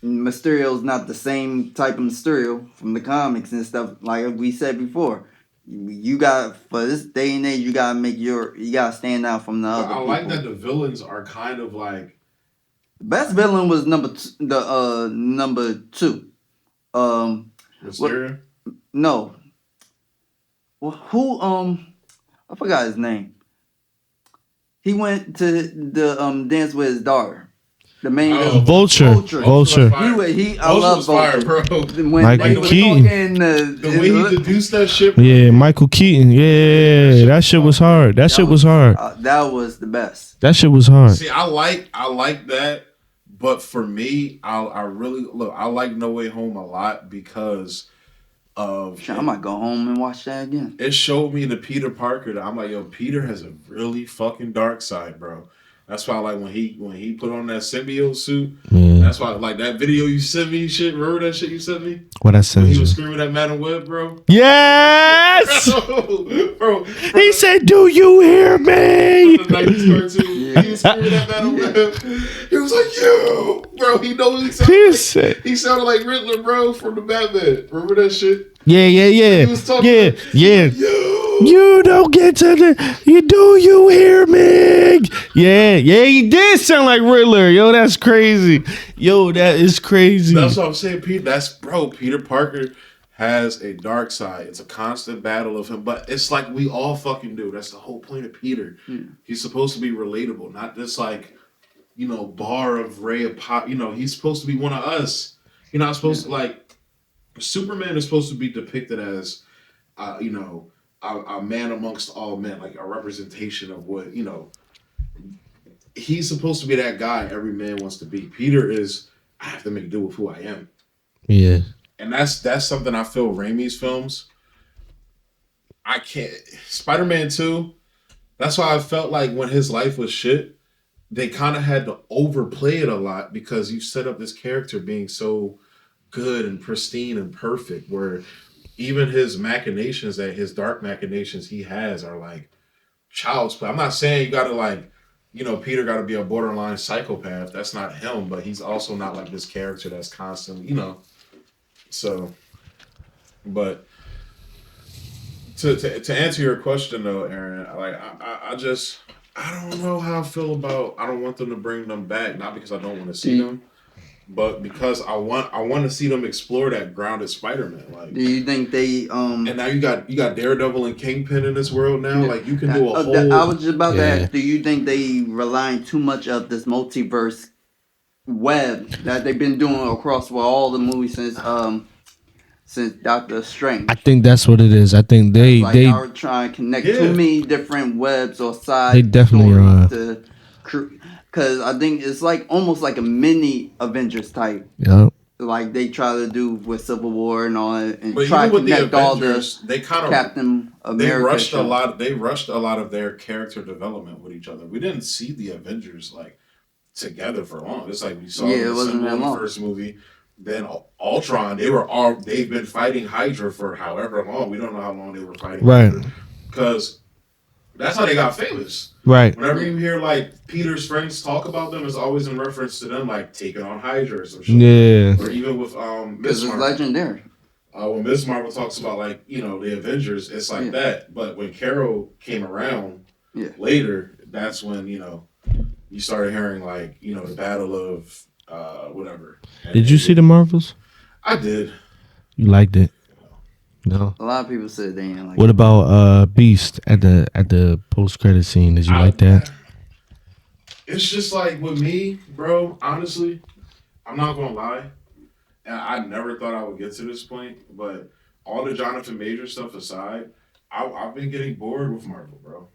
Mysterio's not the same type of Mysterio from the comics and stuff. Like we said before, you got for this day and age, you gotta stand out from the But other I people. like that the villains are kind of like The best villain was number two. Mysterio. No, who I forgot his name. He went to the dance with his daughter. The main villain. Vulture. I love Vulture, bro. Michael Keaton. The way he deduced that shit. Bro. Yeah, Michael Keaton. Yeah, that shit was hard. That shit was hard. That was the best. That shit was hard. See, I like that, but for me, I really look. I like No Way Home a lot because of. I might go home and watch that again. It showed me the Peter Parker that I'm like, yo, Peter has a really fucking dark side, bro. That's why, like, when he put on that symbiote suit, that's why, like, that video you sent me, shit. Remember that shit you sent me? What I sent you? He was screaming at Madam Web, bro. Yes, bro. He said, "Do you hear me?" The 90s cartoon. Yeah. He was screaming at Madam Web. He was like, "You, bro." He knows he sounded like Riddler, bro, from the Batman. Remember that shit? Yeah. He was talking Yeah. You don't get to you hear me? Yeah, he did sound like Riddler. Yo, that's crazy. Yo, that is crazy. That's what I'm saying, Pete. Peter Parker has a dark side. It's a constant battle of him, but it's like we all fucking do. That's the whole point of Peter. He's supposed to be relatable, not just like, bar of ray of pop. He's supposed to be one of us. You're not supposed to, like, Superman is supposed to be depicted as, a man amongst all men, like a representation of what, he's supposed to be that guy every man wants to be. Peter is, I have to make do with who I am. Yeah. And that's something I feel Raimi's films, I can't. Spider-Man 2, that's why I felt like when his life was shit, they kind of had to overplay it a lot because you set up this character being so good and pristine and perfect where even his machinations, his dark machinations he has are like child's play. I'm not saying you gotta like, Peter gotta be a borderline psychopath. That's not him, but he's also not like this character that's constantly, So, but to answer your question though, Aaron, like I don't know how I feel about. I don't want them to bring them back, not because I don't want to see them. But because I want to see them explore that grounded Spider-Man. Like, do you think they And now you got Daredevil and Kingpin in this world now. Yeah. Like you can do a whole. I was just about to ask. Do you think they relying too much of this multiverse web that they've been doing across all the movies since Doctor Strange? I think that's what it is. I think they are trying to connect too many different webs or sides. They definitely are. Because I think it's like almost like a mini Avengers type. Yep. Like they try to do with Civil War and all that, and but try to connect the Avengers, all the Captain America. They rushed a lot of their character development with each other. We didn't see the Avengers like together for long. It's like we saw it wasn't that long. The first movie. Then Ultron, they've been fighting Hydra for however long. We don't know how long they were fighting Hydra. Because that's how they got famous. Right. Whenever you hear like Peter's friends talk about them, it's always in reference to them like taking on Hydra or some shit. Yeah. Or even with Miss Marvel. It's legendary. When Miss Marvel talks about like, the Avengers, it's like that. But when Carol came around later, that's when, you started hearing like, the battle of whatever. And did you see the Marvels? I did. You liked it? No. A lot of people said they didn't like it. What about Beast at the post credit scene? Did you like that? It's just like with me, bro, honestly, I'm not gonna lie. And I never thought I would get to this point, but all the Jonathan Major stuff aside, I've been getting bored with Marvel, bro.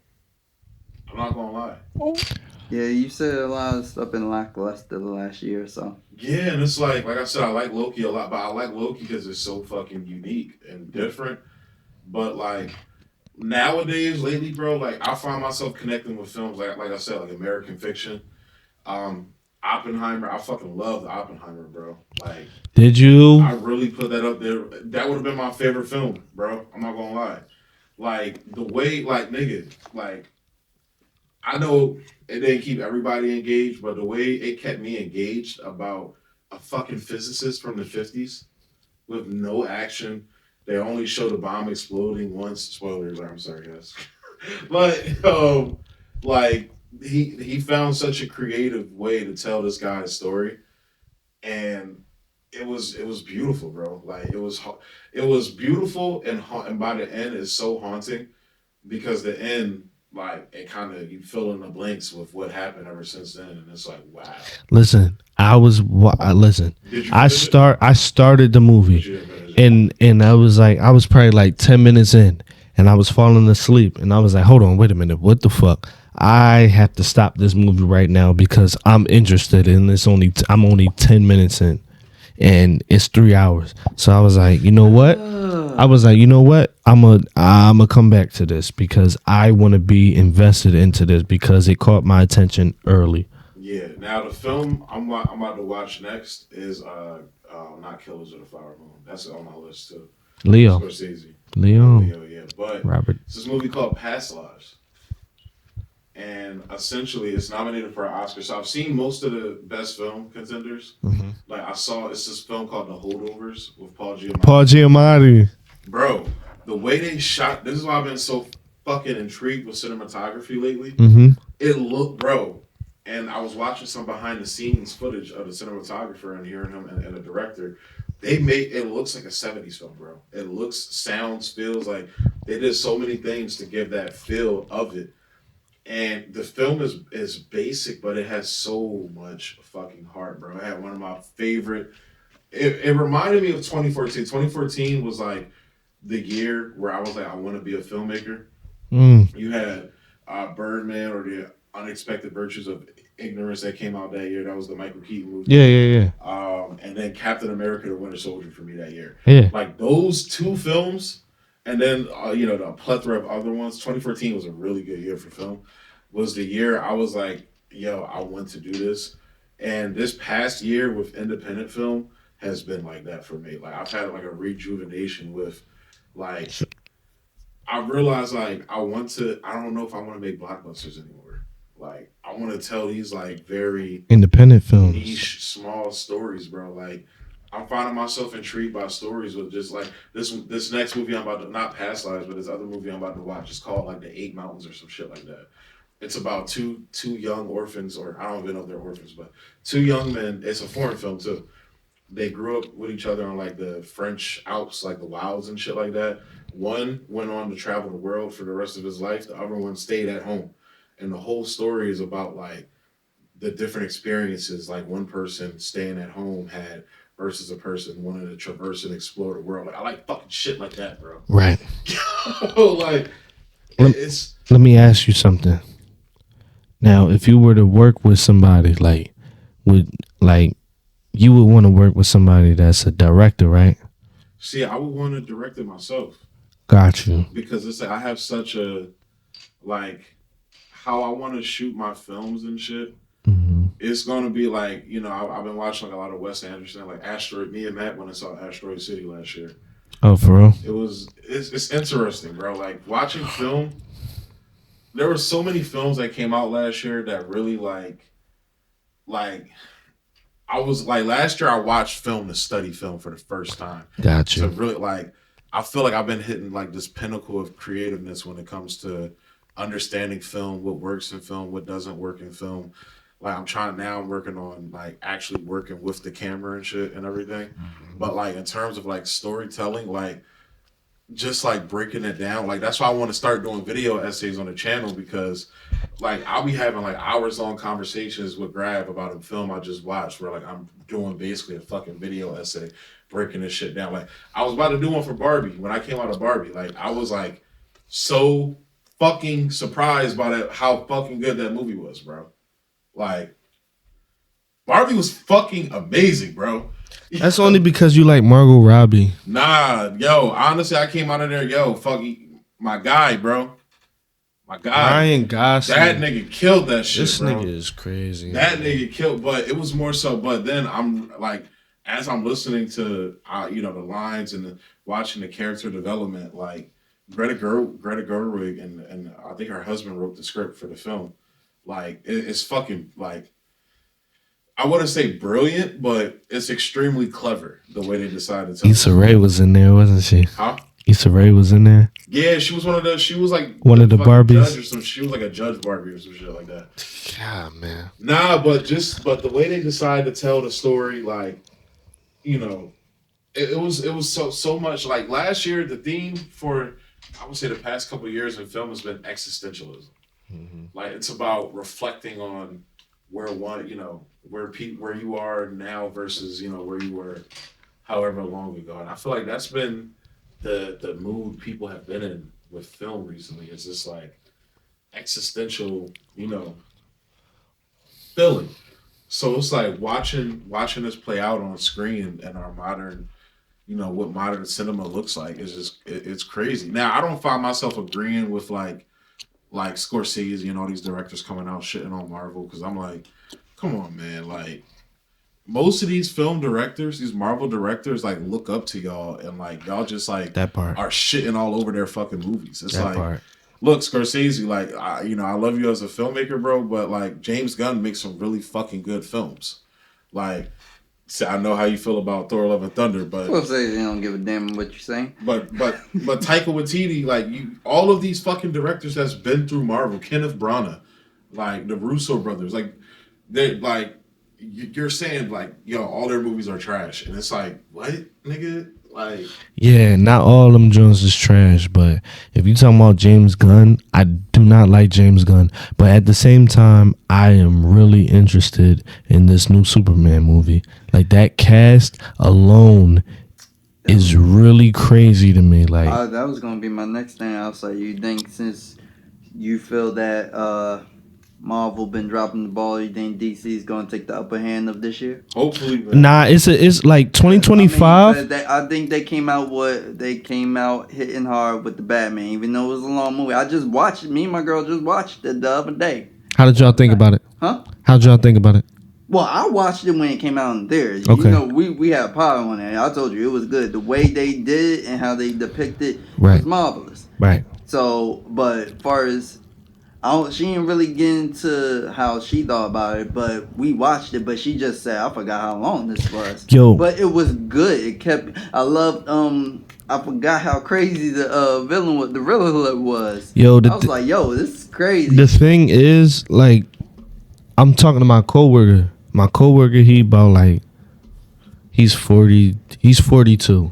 I'm not gonna lie. Yeah, you said a lot of stuff been lackluster the last year or so. Yeah, and it's like I said, I like Loki a lot, but I like Loki because it's so fucking unique and different. But like nowadays, lately, bro, like I find myself connecting with films like I said, like American Fiction, Oppenheimer. I fucking love Oppenheimer, bro. Like, did you? I really put that up there. That would have been my favorite film, bro. I'm not gonna lie. Like the way, like nigga, like. I know it didn't keep everybody engaged, but the way it kept me engaged about a fucking physicist from the 50s with no action. They only show the bomb exploding once. Spoilers, I'm sorry, guys. But like he found such a creative way to tell this guy's story, and it was beautiful, bro. Like it was beautiful, and by the end, it's so haunting because the end, like it kind of you fill in the blanks with what happened ever since then, and it's like wow. Listen, listen. Did you I finish it? I started the But movie, you didn't finish it. and I was like, I was probably like 10 minutes in, and I was falling asleep, and I was like, hold on, wait a minute, what the fuck? I have to stop this movie right now because I'm interested, and I'm only 10 minutes in, and it's 3 hours. So I was like, you know what? I was like, you know what? I'm a come back to this because I want to be invested into this because it caught my attention early. Yeah. Now the film I'm about to watch next is not Killers of the Flower Moon. That's on my list too. Leo, Scorsese. Leo, Leo, yeah. But Robert. it's this movie called Past Lives. And essentially it's nominated for an Oscar. So I've seen most of the best film contenders. Mm-hmm. Like it's this film called The Holdovers with Paul Giamatti. Paul Giamatti. Bro, the way they shot, this is why I've been so fucking intrigued with cinematography lately. Mm-hmm. It looked, bro, and I was watching some behind the scenes footage of the cinematographer and hearing him and the director. They made it looks like a 70s film, bro. It looks, sounds, feels like they did so many things to give that feel of it. And the film is basic, but it has so much fucking heart, bro. It had one of my favorite. It reminded me of 2014. 2014 was like the year where I was like, I want to be a filmmaker. Mm. You had Birdman or the Unexpected Virtues of Ignorance that came out that year. That was the Michael Keaton movie. Yeah. And then Captain America: The Winter Soldier for me that year. Yeah. Like those two films, and then the plethora of other ones. 2014 was a really good year for film. Was the year I was like, yo, I want to do this. And this past year with independent film has been like that for me. Like I've had like a rejuvenation with like I realized like I don't know if I want to make blockbusters anymore. Like I want to tell these like very Independent films. niche, small stories, bro. Like I'm finding myself intrigued by stories with just like this next movie I'm about to not Past Lives, but this other movie I'm about to watch is called like The Eight Mountains or some shit like that. It's about two young orphans, or I don't even know if they're orphans, but two young men. It's a foreign film too. They grew up with each other on like the French Alps, like the wilds and shit like that. One went on to travel the world for the rest of his life. The other one stayed at home, and the whole story is about like the different experiences. Like one person staying at home had versus a person wanting to traverse and explore the world. Like I like fucking shit like that, bro. Right. Like it's. Let me ask you something. Now, if you were to work with somebody, you would want to work with somebody that's a director, right? See, I would want to direct it myself. Got you. Because it's like I have such a like how I want to shoot my films and shit. Mm-hmm. It's gonna be like I've been watching like a lot of Wes Anderson, like Asteroid. Me and Matt went and saw Asteroid City last year. Oh, for real? It's interesting, bro. Like watching film. There were so many films that came out last year that really like I was like last year I watched film to study film for the first time. Got you. So really like I feel like I've been hitting like this pinnacle of creativeness when it comes to understanding film, what works in film, what doesn't work in film. Like I'm working on like actually working with the camera and shit and everything. Mm-hmm. But like in terms of like storytelling, like just like breaking it down, like that's why I want to start doing video essays on the channel, because like I'll be having like hours long conversations with Grav about a film I just watched where like I'm doing basically a fucking video essay breaking this shit down. Like I was about to do one for Barbie when I came out of Barbie. Like I was like so fucking surprised by that, how fucking good that movie was, bro. Like Barbie was fucking amazing, bro. That's only because you like Margot Robbie. Nah, yo, honestly, I came out of there, fucking my guy, bro. My guy. Ryan Gosling. That nigga killed that shit, This bro. nigga is crazy. That nigga killed, but it was more so, but then I'm like, as I'm listening to, the lines and watching the character development, like Greta Gerwig and I think her husband wrote the script for the film. Like, it's fucking, like, I wouldn't say brilliant, but it's extremely clever the way they decided to tell Issa Rae was in there, wasn't she? Huh? Issa Rae was in there. Yeah, she was she was like one of the Barbies. Judge or some, she was like a judge Barbie or some shit like that. God, man. Nah, but the way they decided to tell the story, like, you know, it was so much like last year. The theme for, I would say, the past couple of years in film has been existentialism. Mm-hmm. Like, it's about reflecting on where where you are now versus, you know, where you were however long ago. And I feel like that's been the mood people have been in with film recently. It's just like existential, you know, feeling. So it's like watching this play out on screen and our modern, you know, what modern cinema looks like is just it's crazy. Now, I don't find myself agreeing with like Scorsese and all these directors coming out shitting on Marvel, because I'm like, come on, man. Like, most of these film directors, these Marvel directors, like, look up to y'all, and like y'all just like that part are shitting all over their fucking movies. It's that like, part. Look, Scorsese, like, I love you as a filmmaker, bro, but like James Gunn makes some really fucking good films. Like, I know how you feel about Thor: Love and Thunder, but Scorsese don't give a damn what you're saying. But Taika Waititi, like, all of these fucking directors that's been through Marvel, Kenneth Branagh, like the Russo brothers, like, they like, you're saying like, yo, all their movies are trash, and it's like, what, nigga? Like, yeah, not all of them Jones is trash, but if you talking about James Gunn, I do not like James Gunn, but at the same time, I am really interested in this new Superman movie. Like, that cast alone is really crazy to me. Like, that was gonna be my next thing. I'll say, you think since you feel that Marvel been dropping the ball, you think DC's gonna take the upper hand of this year? hopefully, man. nah, it's like 2025. I think they came out hitting hard with the Batman, even though it was a long movie. I just watched it. Me and my girl just watched it the other day. How did y'all think about it? Huh? How'd y'all think about it? Well, I watched it when it came out in theaters. Okay. You know, we had power on it. I told you it was good. The way they did it and how they depicted Right. was marvelous. Right. So, but as far as she didn't really get into how she thought about it, but we watched it. But she just said, "I forgot how long this was." Yo, but it was good. It kept. I loved. I forgot how crazy the villain was. Yo, I was like, "Yo, this is crazy." The thing is, like, I'm talking to my coworker. My coworker, he about like, he's 40. He's 42.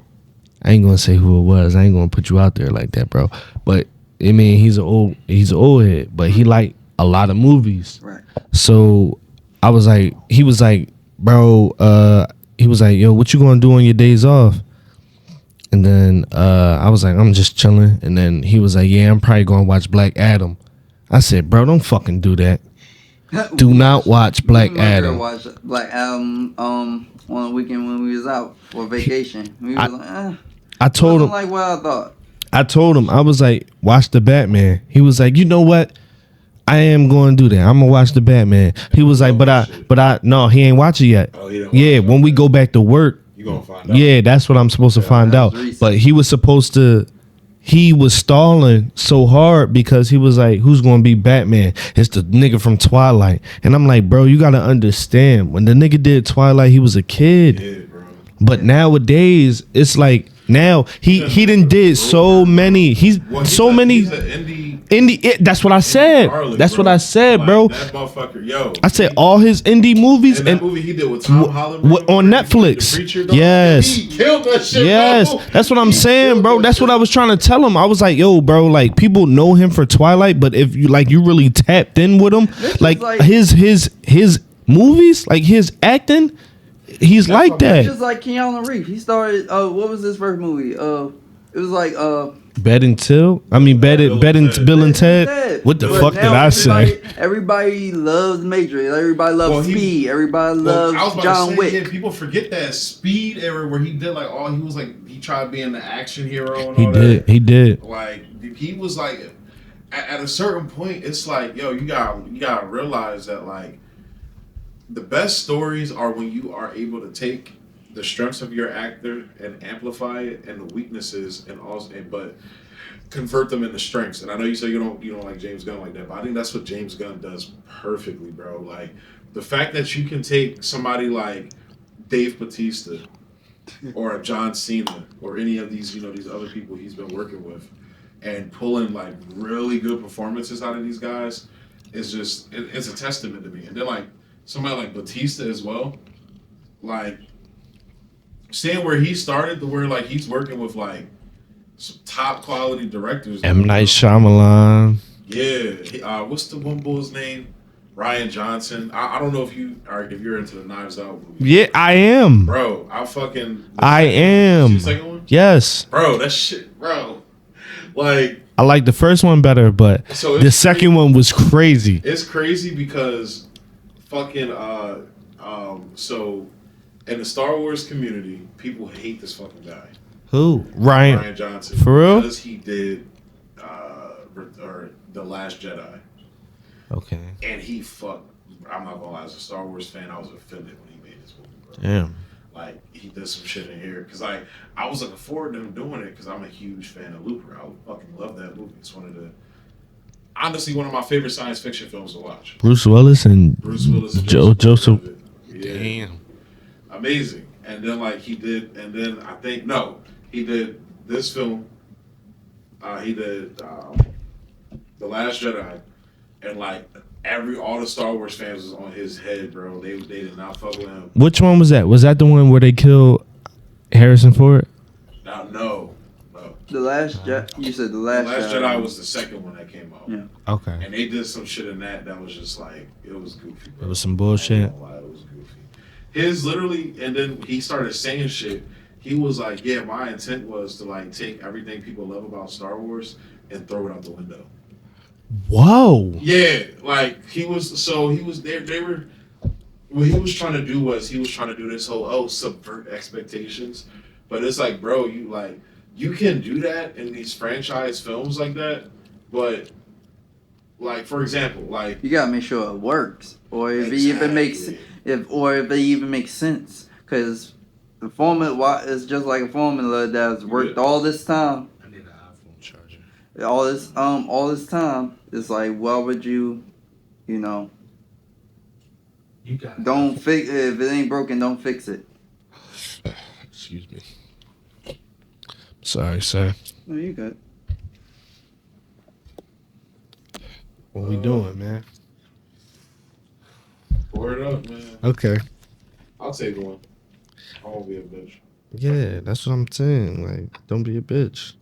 I ain't gonna say who it was. I ain't gonna put you out there like that, bro. But I mean, he's an old head, but he like a lot of movies. Right. So he was like, bro, he was like, yo, what you gonna do on your days off? And then I was like, I'm just chilling. And then he was like, yeah, I'm probably gonna watch Black Adam. I said, bro, don't fucking do that. Do not watch Black Adam. Watched Black Adam on the weekend when we was out for vacation. We was I told him, like what I thought. I told him, I was like, watch the Batman. He was like, you know what? I am going to do that. I'm gonna watch the Batman. He was like, but I no, he ain't watch it yet. Oh, he didn't yeah, watch when we go back to work, you gonna find out. Yeah, that's what I'm supposed to find out. recent. But he was supposed to. He was stalling so hard because he was like, who's going to be Batman? It's the nigga from Twilight. And I'm like, bro, you got to understand. When the nigga did Twilight, he was a kid. Yeah, bro. But nowadays, it's like, now he done did so many. He's an indie. That's what I said. That's what I said, bro. That motherfucker, yo. I said all his indie movies And that movie he did with Tom Holland on Netflix. Yes, he killed that shit. yes, bro. that's what I'm saying, bro. That's what I was trying to tell him. I was like, yo, bro, like, people know him for Twilight, but if you like, you really tapped in with him, like his movies, like his acting, he's like that. Just like Keanu Reeves, he started. What was his first movie? It was like Bill and Ted. What the fuck did I say? Everybody loves Matrix. Everybody loves Speed. Everybody loves John Wick. Yeah, people forget that Speed era where he did like he tried being the action hero and He all did. that. He did. Like, he was like, at a certain point, it's like, yo, you gotta realize that, like, the best stories are when you are able to take the strengths of your actor and amplify it, and the weaknesses, but convert them into strengths. And I know you say you don't like James Gunn like that, but I think that's what James Gunn does perfectly, bro. Like, the fact that you can take somebody like Dave Bautista or a John Cena or any of these, these other people he's been working with, and pulling like really good performances out of these guys is just it's a testament to me. And then like somebody like Batista as well, like seeing where he started to where like he's working with like some top quality directors. M. Night Shyamalan. Yeah, what's the one bull's name? Ryan Johnson. I don't know if you're into the Knives Out movie. Yeah, I am. Bro, I am. The second one? Yes. Bro, that shit, bro. Like, I like the first one better, but so the second one was crazy. It's crazy because fucking so in the Star Wars community, people hate this fucking guy. Who? Ryan Johnson. For real? Because he did or The Last Jedi. Okay. And he fucked. I'm not gonna lie, as a Star Wars fan, I was offended when he made this movie, bro. Damn. Like, he did some shit in here. Because, like, I was looking forward to him doing it because I'm a huge fan of Looper. I fucking love that movie. It's honestly one of my favorite science fiction films to watch. Bruce Willis and Joseph. Yeah. Damn. Amazing. And then, like, he did this film. He did The Last Jedi. And, like, all the Star Wars fans was on his head, bro. They did not fuck with him. Which one was that? Was that the one where they killed Harrison Ford? No. The Last Jedi. You said The Last Jedi was the second one that came out. Yeah. Okay. And they did some shit in that was just like, it was goofy, bro. It was some bullshit. It was goofy. His literally, and then he started saying shit. He was like, yeah, my intent was to like take everything people love about Star Wars and throw it out the window. Whoa. Yeah, like what he was trying to do was he was trying to do this whole subvert expectations, but it's like, bro, you can do that in these franchise films like that, but like for example, like you gotta make sure it works, or if it even makes sense, because the formula is just like a formula that's worked all this time. I need an iPhone charger. All this time, it's like, why would you got don't fix if it ain't broken, don't fix it. Excuse me. Sorry, sir. No, you good. What we doing, man? Word up, man. Okay. I'll take one. I won't be a bitch. Yeah, that's what I'm saying. Like, don't be a bitch.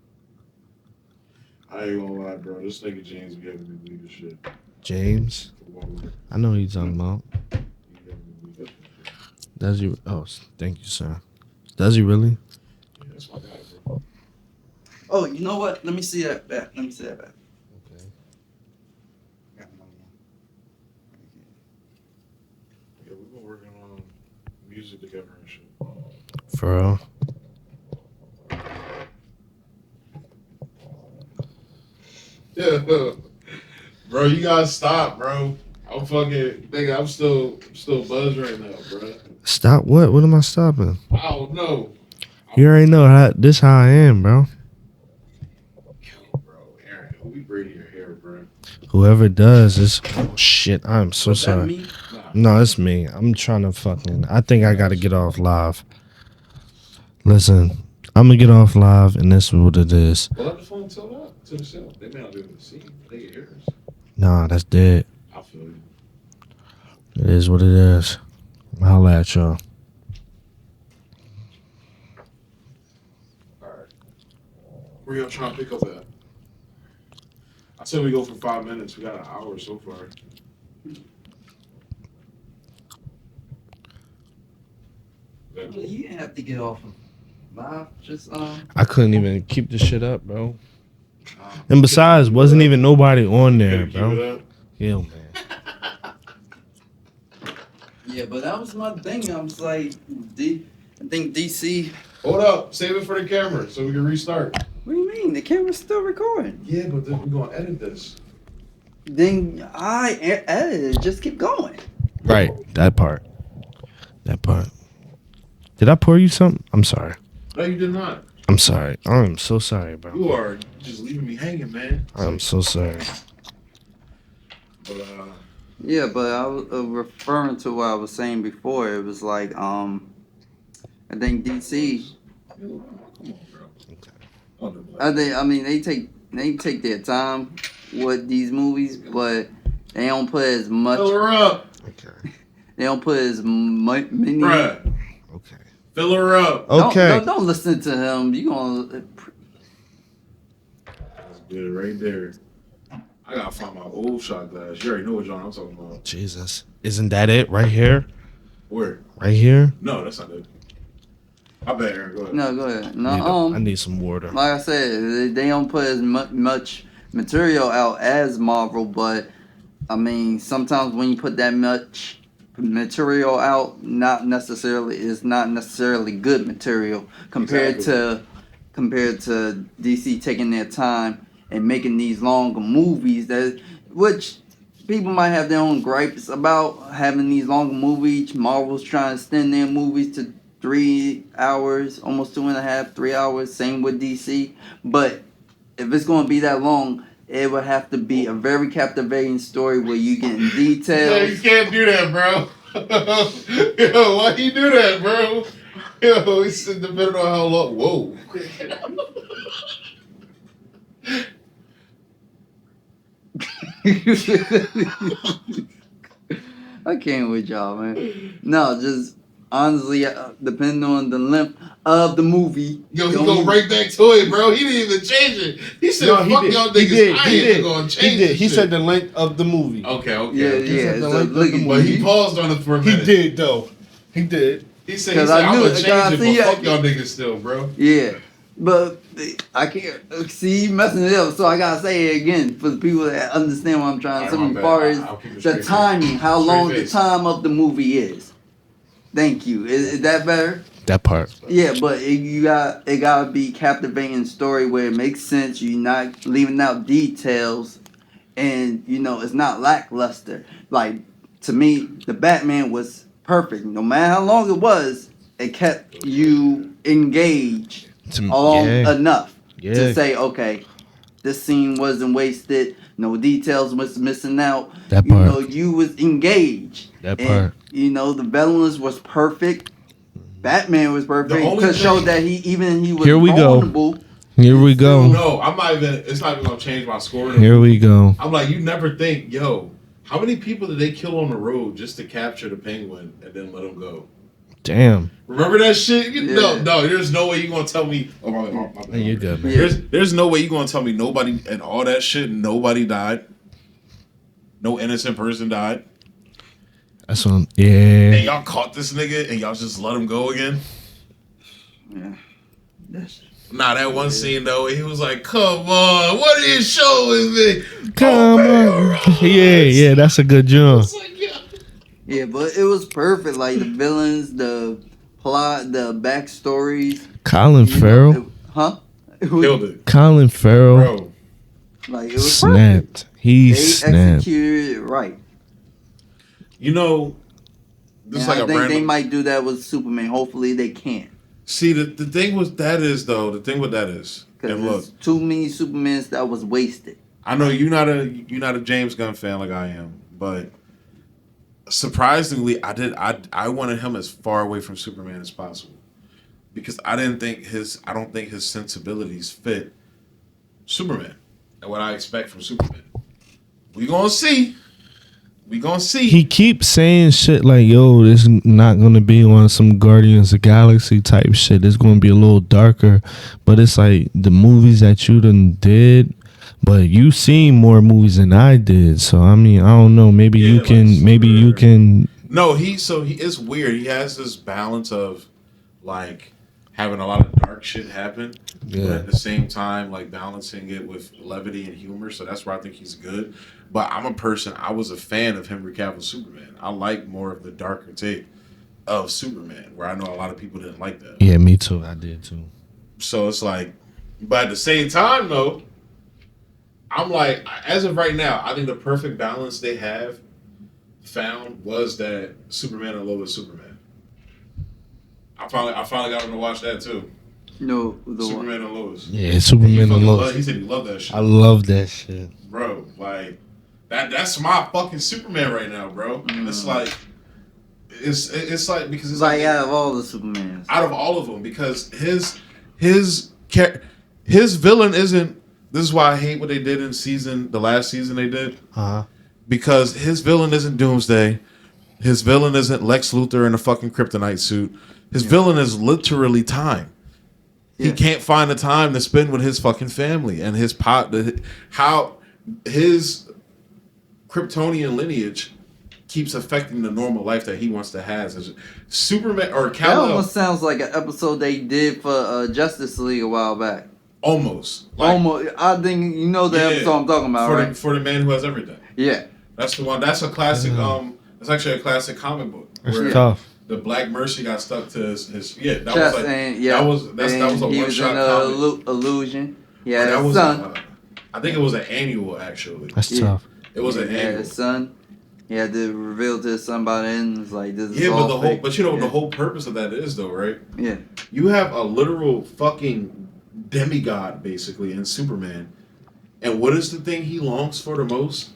I ain't gonna lie, bro. This nigga James be having me believe this shit. James? I know who you're talking about. Does he? Oh, thank you, sir. Does he really? Yeah, that's my guy, bro. Oh, you know what? Let me see that back. Okay. Yeah, we've been working on music together and shit. For real? Yeah, bro, you gotta stop, bro. I'm fucking nigga. I'm still buzzed right now, bro. Stop what? What am I stopping? I don't know. You already know how I am, bro. Yo, bro, Aaron, who be braiding your hair, bro? Whoever does is shit. I'm so Was that sorry. me? No, it's me. I'm trying to fucking. I think I gotta get off live. Listen, I'm gonna get off live, and this is what it is. Well, let the phone tell that to the show. They may not be able to see, but they can hear us. Nah, that's dead. I feel you. It is what it is. Holla at y'all. All right. Where y'all trying to pick up at? I said we go for 5 minutes. We got an hour so far. You didn't have to get off of live. Just I couldn't even keep the shit up, bro. And besides, wasn't even nobody on there, bro. Yeah, man. Yeah, but that was my thing. I was like, I think DC. Hold up. Save it for the camera so we can restart. What do you mean? The camera's still recording. Yeah, but then we're going to edit this. Then I edited. Just keep going. Right, that part. Did I pour you something? I'm sorry. No, you did not. I'm sorry. I'm so sorry, bro. You are just leaving me hanging, man. I'm so sorry. But, Yeah, but I was referring to what I was saying before. It was like, I think DC. I mean, they take their time with these movies, but they don't put as much. Fill her up. Okay. They don't put as many. Bruh. Okay. Fill her up. Okay. Don't listen to him. You gonna. That's good right there. I gotta find my old shot glass. You already know what John I'm talking about. Jesus. Isn't that it right here? Where? Right here? No, that's not it. I bet Aaron, go ahead. No, go ahead. No, I need some water. like I said, they don't put as much material out as Marvel, but I mean, sometimes when you put that much material out, it's not necessarily good material compared to DC taking their time and making these longer movies which people might have their own gripes about having these longer movies. Marvel's trying to extend their movies to 3 hours, almost 2.5, 3 hours. Same with DC. But if it's going to be that long, it would have to be a very captivating story where you get in details. Yeah, you can't do that, bro. Yo, why you do that, bro? Yo, it's depending on how long. Whoa. I can't with y'all, man. No, just honestly, depending on the length of the movie. Yo, he go right back to it, bro. He didn't even change it. He said, "Fuck y'all niggas." I ain't gonna change it. He said the length of the movie. Okay. Yeah. So But he paused on it for a minute. He did though. He did. He said, "I'm gonna change it, but fuck y'all niggas still, bro." Yeah. But I can't see you messing it up, so I gotta say it again for the people that understand what I'm trying to say. As far as the timing, how long the time of the movie is. Thank you. Is that better? That part. Yeah, but it gotta be captivating story where it makes sense. You're not leaving out details, and it's not lackluster. Like to me, the Batman was perfect. No matter how long it was, it kept you engaged. Enough to say, okay, this scene wasn't wasted, no details was missing out. That part. You was engaged. That part. The villains was perfect. Batman was perfect to show that he was Here we vulnerable. Go. Here we go. No, it's not even gonna change my score. Here we go. I'm like, you never think, yo, how many people did they kill on the road just to capture the Penguin and then let him go? Damn. Remember that shit? No, there's no way you're gonna tell me. Oh, my bad. You're good, man. Yeah. There's no way you're gonna tell me nobody and all that shit. Nobody died. No innocent person died. That's what. Yeah. And y'all caught this nigga and y'all just let him go again. Yeah. That one scene though, he was like, "Come on, what are you showing me? Come on." Yeah. That's a good jump. Yeah, but it was perfect. Like the villains, the plot, the backstories. Colin Farrell. Killed it. Colin Farrell. Bro. Like it was snapped. Perfect. He they snapped. Executed it right. This I think they might do that with Superman. Hopefully they can. See, the thing with that is, because there's too many Supermans that was wasted. I know you're not a James Gunn fan like I am, but surprisingly, I wanted him as far away from Superman as possible because I don't think his sensibilities fit Superman and what I expect from Superman. We gonna see. He keeps saying shit like, "Yo, this is not gonna be on some Guardians of the Galaxy type shit. It's gonna be a little darker." But it's like the movies that you done did. But you seen more movies than I did, so I mean, I don't know. Maybe you can. No, he is weird. He has this balance of like having a lot of dark shit happen, but at the same time, like balancing it with levity and humor. So that's where I think he's good. But I was a fan of Henry Cavill's Superman. I like more of the darker take of Superman, where I know a lot of people didn't like that. Yeah, me too. I did too. So it's like, but at the same time, though. I'm like, as of right now, I think the perfect balance they have found was that Superman and Lois Superman. I finally got him to watch that too. No, Superman and Lois. Yeah, Superman and Lois. He said he loved that shit. I love that shit, bro. Like, That's my fucking Superman right now, bro. And it's like because it's like out of all the Supermans, out of all of them, because his villain isn't. This is why I hate what they did in the last season they did. Because his villain isn't Doomsday. His villain isn't Lex Luthor in a fucking kryptonite suit. His villain is literally time. He can't find the time to spend with his fucking family and his how his Kryptonian lineage keeps affecting the normal life that he wants to have. As Superman or that Kal-El, almost sounds like an episode they did for Justice League a while back. almost. I think you know the episode I'm talking about, right? For the man who has everything. Yeah. That's the one. That's a classic. It's actually a classic comic book. It's tough. The Black Mercy got stuck to his that Chest was like and, that was a he one was shot in comic. Illusion. Yeah, That his was son. I think it was an annual actually. That's tough. It was an Yeah, annual. his son. He had to reveal to his son by the end. It's like this is Yeah, all but fake. but you know what the whole purpose of that is though, right? Yeah. You have a literal fucking demigod basically in Superman, and what is the thing he longs for the most?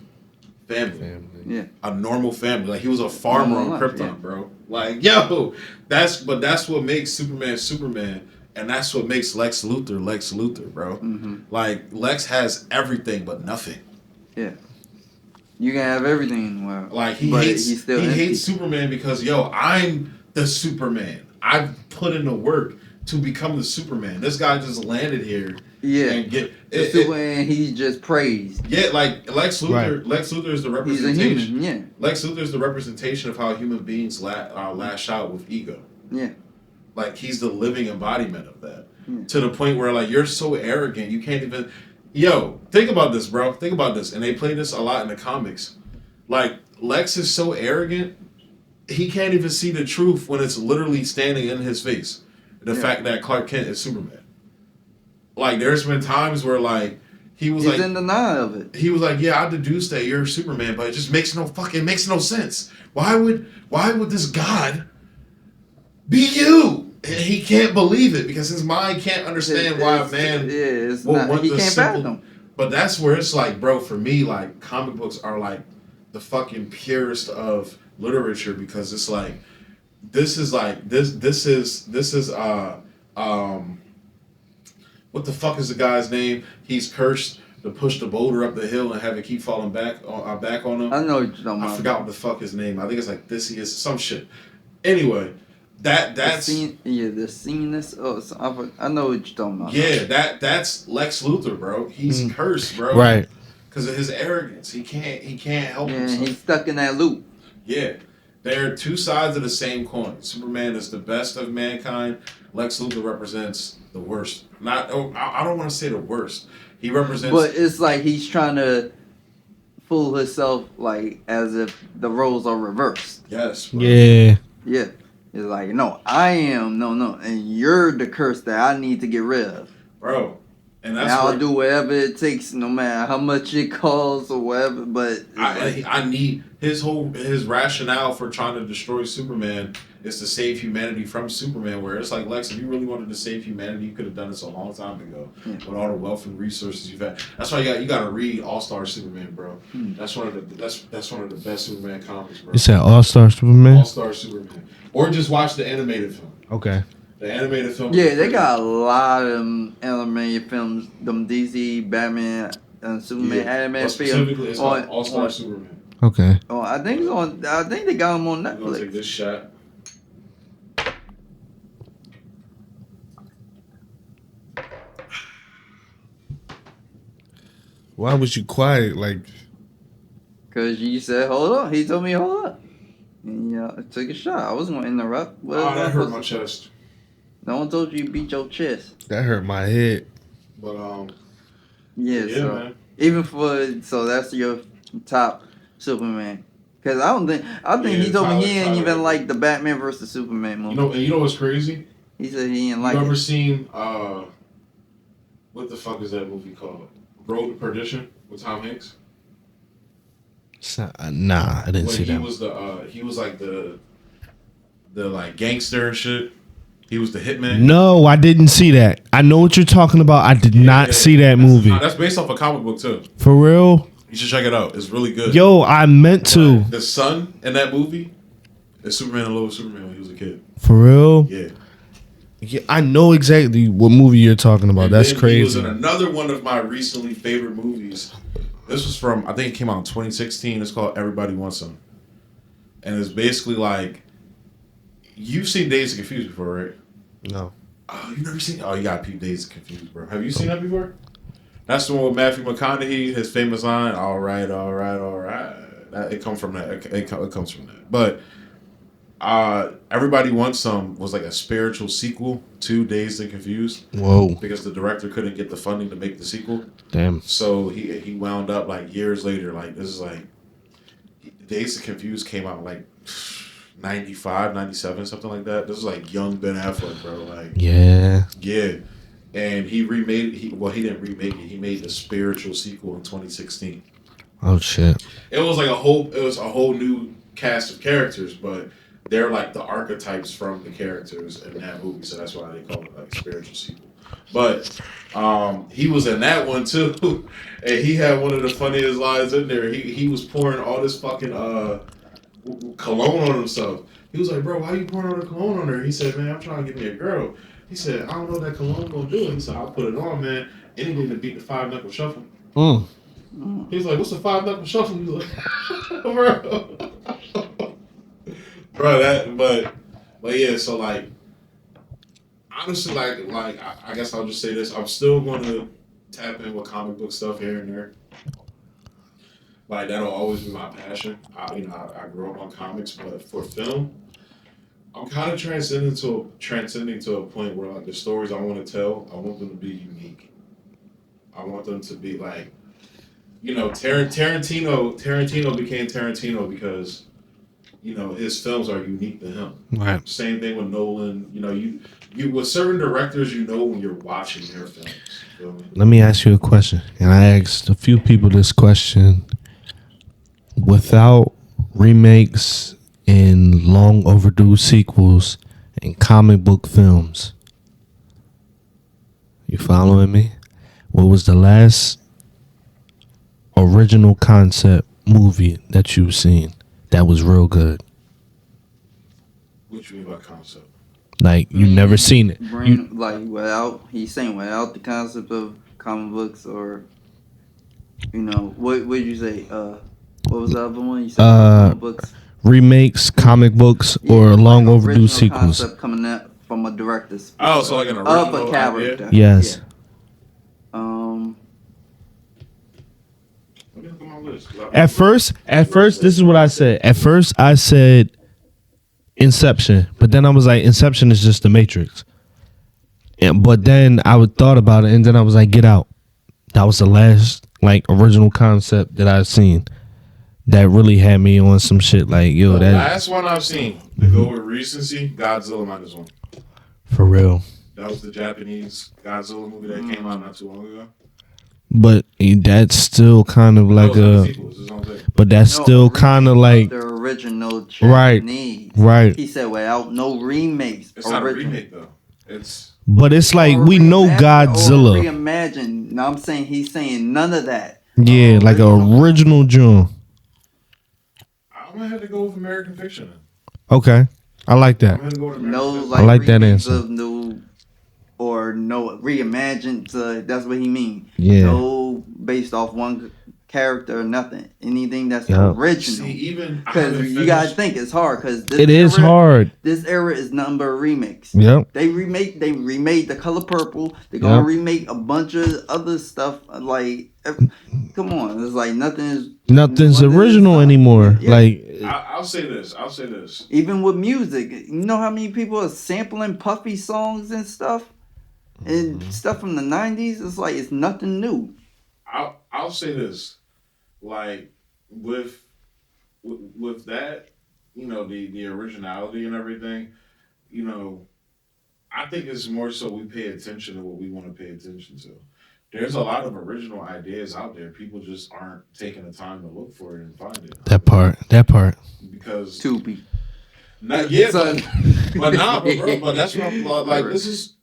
Family. Yeah. A normal family. Like he was a farmer on Normal life, Krypton, yeah. bro. Like yo, that's what makes Superman Superman, and that's what makes Lex Luthor, bro. Mm-hmm. Like Lex has everything but nothing. Yeah. You can have everything in the world. Like he but hates he's still he empty. hates Superman because I'm the Superman. I've put in the work to become the Superman. This guy just landed here. Yeah. And get and he's just praised. Yeah, like Lex Luthor. Right. Lex Luthor is the He's a representation. human. Yeah. Lex Luthor is the representation of how human beings lash out with ego. Yeah. Like he's the living embodiment of that. Yeah. To the point where like you're so arrogant, you can't even. Yo, think about this, bro. Think about this, and they play this a lot in the comics. Like Lex is so arrogant, he can't even see the truth when it's literally standing in his face. The fact that Clark Kent is Superman. Like there's been times where like he's in denial of it. He was like, yeah, I deduced that you're Superman, but it just makes no sense. Why would this God be you? And he can't believe it because his mind can't understand why a man he can't fathom. But that's where it's like, bro, for me, like comic books are like the fucking purest of literature because it's like this is what the fuck is the guy's name? He's cursed to push the boulder up the hill and have it keep falling back on him. I know what you're talking about. I forgot what the fuck his name. I think it's like Theseus, some shit. Anyway, that's the scenes. Oh, I know what you're talking about. yeah. That's Lex Luthor, bro. He's cursed, bro. Right. Because of his arrogance, he can't help Yeah, himself. he's stuck in that loop. Yeah, they're two sides of the same coin. Superman is the best of mankind. Lex Luthor represents the worst. I don't want to say the worst. He represents. But it's like he's trying to fool himself, like as if the roles are reversed. Yes. Bro. Yeah. Yeah, it's like no, I am no, and you're the curse that I need to get rid of. Bro. And that's I'll do whatever it takes, no matter how much it costs or whatever. But I need his rationale for trying to destroy Superman is to save humanity from Superman. Where it's like, Lex, if you really wanted to save humanity, you could have done this a long time ago with all the wealth and resources you've had. That's why you got to read All Star Superman, bro. That's one of the best Superman comics, bro. You said All Star Superman? All Star Superman, or just watch the animated film. Okay. The animated film. yeah, they got a lot of animated films. Them DC, Batman, and Superman animated films. Specifically, it's called All Star Superman. Okay. Oh, I think it's on. I think they got them on I'm gonna take Netflix. this shot. Why was you quiet? Like, Cause you said hold on. He told me hold up. And yeah, I took a shot. I wasn't gonna interrupt. What Oh, that hurt my chest. No one told you beat your chest. that hurt my head. But Yeah, yeah, so man. even so that's your top Superman. Cause I think Yeah, he told me he Tyler- didn't even Tyler. like the Batman versus Superman movie. You know what's crazy? He said he didn't You like ever it. seen what the fuck is that movie called? Road to Perdition with Tom Hanks. Nah, I didn't When see he that. was he was like the like gangster and shit. He was the hitman. No, I didn't see that. I know what you're talking about. I did not see that movie. That's based off a comic book too. For real? You should check it out. It's really good. Yo, I meant to. The son in that movie is Superman and Lois Superman when he was a kid. For real? Yeah. Yeah, I know exactly what movie you're talking about. And That's then crazy. He was in another one of my recently favorite movies. This was from, I think it came out in 2016. It's called Everybody Wants Some. And it's basically like, you've seen Dazed and Confused before, right? No. Oh, you never seen? Oh, you got Peep Dazed and Confused, bro. Have you seen that before? That's the one with Matthew McConaughey, his famous line, all right, all right, all right. It comes from that. It comes from that. But Everybody Wants Some was like a spiritual sequel to Dazed and Confused. Whoa. Because the director couldn't get the funding to make the sequel. Damn. So he wound up like years later, like this is like Dazed and Confused came out like 95, 97, something like that. This is like young Ben Affleck, bro. Like Yeah. And he remade it. He didn't remake it. He made the spiritual sequel in 2016. Oh shit. It was a whole new cast of characters, but they're like the archetypes from the characters in that movie, so that's why they call it like spiritual sequel. But he was in that one too, and he had one of the funniest lines in there. He was pouring all this fucking cologne on himself. He was like, "Bro, why you pouring all the cologne on her?" He said, "Man, I'm trying to get me a girl." He said, "I don't know what that cologne gonna do." He said, "I'll put it on, man. Anything to beat the 5-knuckle shuffle." He was like, "What's the 5-knuckle shuffle?" He was like, bro, but yeah. So like, honestly, like I guess I'll just say this: I'm still going to tap in with comic book stuff here and there. Like that'll always be my passion. I grew up on comics, but for film, I'm kind of transcending to a point where like the stories I want to tell, I want them to be unique. I want them to be like, Tarantino became Tarantino because, his films are unique to him. Right. Same thing with Nolan. You with certain directors, when you're watching their films. You feel me? Let me ask you a question. And I asked a few people this question. Without remakes and long overdue sequels and comic book films, you following me? What was the last original concept movie that you've seen that was real good? What you mean by concept? Like you never seen it. He's saying without the concept of comic books or, what would you say? What was the other one? You said comic books. Remakes, comic books, or long overdue sequels. Concept coming out from a director's so like an original of a character. idea? Yes. Yeah. Let me look at my list. At first, this is what I said. At first, I said Inception, but then I was like, Inception is just the Matrix. But then I thought about it, and then I was like, Get Out. That was the last original concept that I've seen that really had me on some shit like, yo, The that last one I've seen to go with recency, Godzilla -1. for real. That was the Japanese Godzilla movie that came out not too long ago. But that's still kind of like That was the sequel, it's his own thing. but that's still kind of like the original Right. Japanese. right. He said without no remakes. It's not a remake though. It's But it's like we know Godzilla. Reimagine. No, I'm saying he's saying none of that. Yeah, like an original June. I'm gonna have to go with American Fiction. Okay, I like I'm that. gonna go with No, American Fiction. like I like that remakes answer. of no reimagined. That's what he mean. Yeah. No, based off one character or nothing. Anything that's Yeah. original. See, even I Because haven't you gotta finished- think it's hard. Because It is hard. This era is nothing but remakes. Yep. They remade The Color Purple. They're gonna Yep. remake a bunch of other stuff. Come on, it's like Nothing's nothing original is- anymore. Yeah. Like I'll say this. even with music, you know how many people are sampling Puffy songs and stuff, and stuff from the '90s. It's like it's nothing new. I'll say this. Like with that, the originality and everything, I think it's more so we pay attention to what we want to pay attention to. There's a lot of original ideas out there. People just aren't taking the time to look for it and find it. that part. Because Tubi. not yet, but that's what I'm like. This is.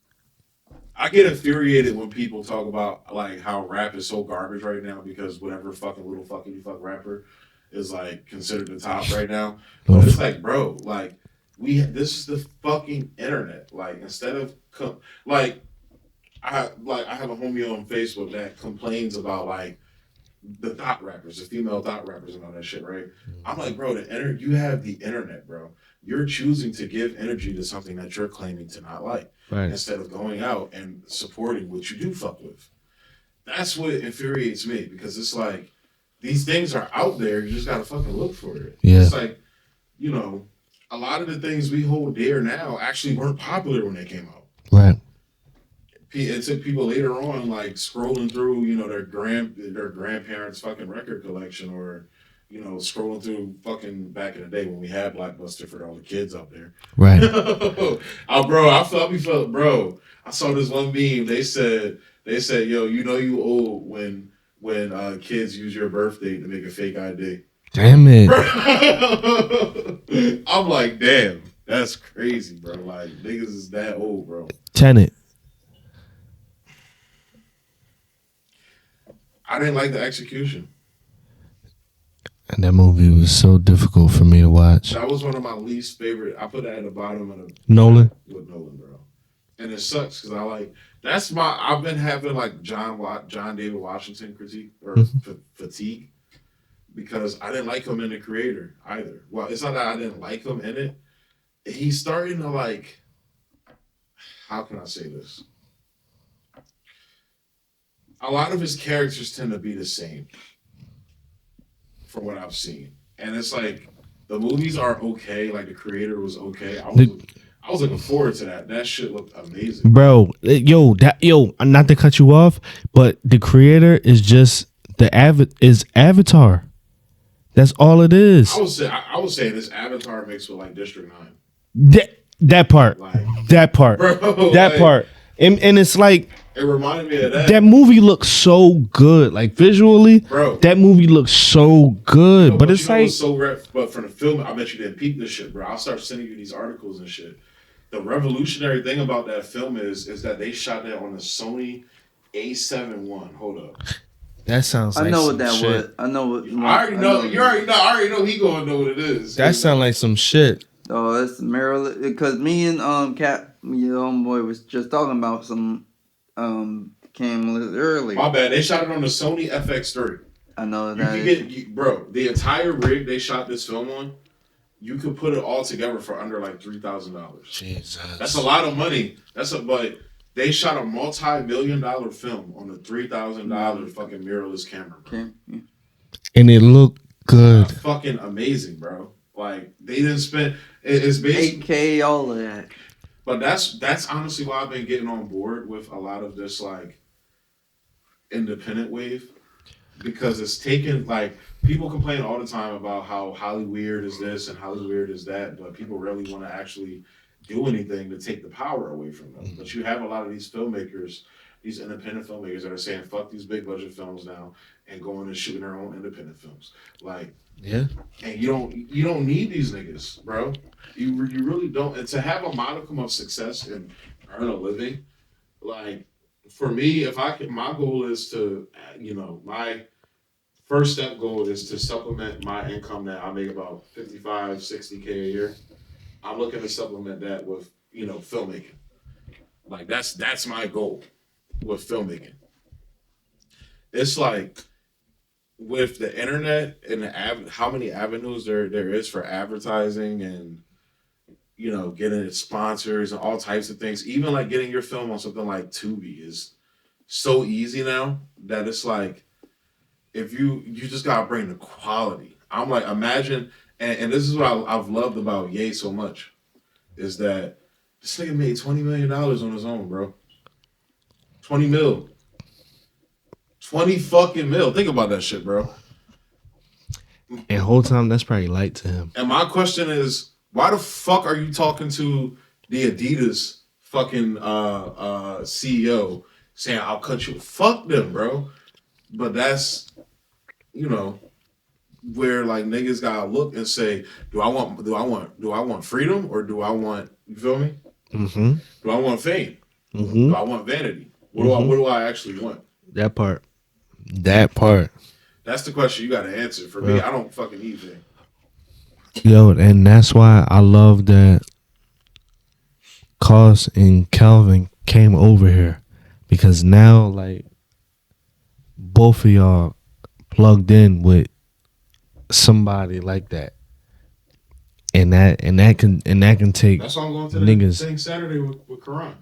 I get infuriated when people talk about like how rap is so garbage right now because whatever fucking little fucking you fuck rapper is like considered the top right now. But it's like, bro, like this is the fucking internet. Like instead of I have a homie on Facebook that complains about like the thought rappers, the female thought rappers, and all that shit, right? I'm like, bro, you have the internet, bro. You're choosing to give energy to something that you're claiming to not like, Right. instead of going out and supporting what you do fuck with. That's what infuriates me because it's like these things are out there. You just gotta fucking look for it. Yeah. It's like, you know, a lot of the things we hold dear now actually weren't popular when they came out. Right. It took people later on, like scrolling through, you know, their grandparents' fucking record collection, or, you know, scrolling through fucking back in the day when we had Blockbuster for all the kids out there. Right. Bro, I saw this one meme. They said, yo, you know you old when kids use your birthday to make a fake ID. Damn it. I'm like, damn, that's crazy, bro. Like niggas is that old, bro. Tenet. I didn't like the execution. And that movie was so difficult for me to watch. That was one of my least favorite. I put that at the bottom of the Nolan? with Nolan, bro. And it sucks because I've been having like John David Washington critique or fatigue because I didn't like him in The Creator either. Well, it's not that I didn't like him in it. He's starting to like, how can I say this? A lot of his characters tend to be the same from what I've seen. And it's like, the movies are okay. Like, The Creator was okay. I was looking forward to that. That shit looked amazing. Bro, not to cut you off, but The Creator is just Avatar. That's all it is. I was saying this Avatar mixed with like District 9. That part. Like, that part. Bro, that like, part. And it's like, it reminded me of that. That movie looks so good. Like visually, bro. That movie looks so good. But it's like but from the film, I bet you didn't peep this shit, bro. I'll start sending you these articles and shit. The revolutionary thing about that film is that they shot that on the Sony A7 I. Hold up. That sounds like I know some what that shit. was. I know what. I already know. I already know he gonna know what it is. That sounds like some shit. Oh, that's Maryland. Because me and Cap, your homeboy, was just talking about some came earlier. My bad. They shot it on the Sony FX3. I know You that. can get, bro, the entire rig they shot this film on, you could put it all together for under like $3,000. Jesus. That's a lot of money. But they shot a multi-million-dollar film on a $3,000 fucking mirrorless camera, bro. Okay. Yeah. And it looked good. Fucking amazing, bro. Like they didn't spend. It's basically 8K, all of that. But that's honestly why I've been getting on board with a lot of this like independent wave, because it's taken, like, people complain all the time about how Hollyweird is this and Hollyweird is that, but people really want to actually do anything to take the power away from them. But you have a lot of these filmmakers, these independent filmmakers that are saying fuck these big budget films now and going and shooting their own independent films. Like, yeah. And you don't need these niggas, bro. You really don't. And to have a modicum of success and earn a living, like, for me, if I can, my goal is to, my first step goal is to supplement my income that I make about 55, 60K a year. I'm looking to supplement that with, filmmaking. Like, that's my goal with filmmaking. It's like, with the internet and how many avenues there is for advertising and, getting sponsors and all types of things, even like getting your film on something like Tubi is so easy now that it's like, if you just gotta bring the quality. I'm like, imagine, and this is what I've loved about Ye so much, is that this nigga made $20 million on his own, bro. 20 mil. 20 fucking mil. Think about that shit, bro. And whole time, that's probably light to him. And my question is, why the fuck are you talking to the Adidas fucking CEO saying I'll cut you? Fuck them, bro. But that's, where like niggas gotta look and say, do I want freedom or do I want, you feel me? Mm-hmm. Do I want fame? Mm-hmm. Do I want vanity? What do I actually want? That part. That part. That's the question you got to answer. For me, I don't fucking need thing. Yo, and that's why I love that Cos and Calvin came over here, because now like both of y'all plugged in with somebody like that, and that can take That's why I'm going to niggas. the thing Saturday with Karan.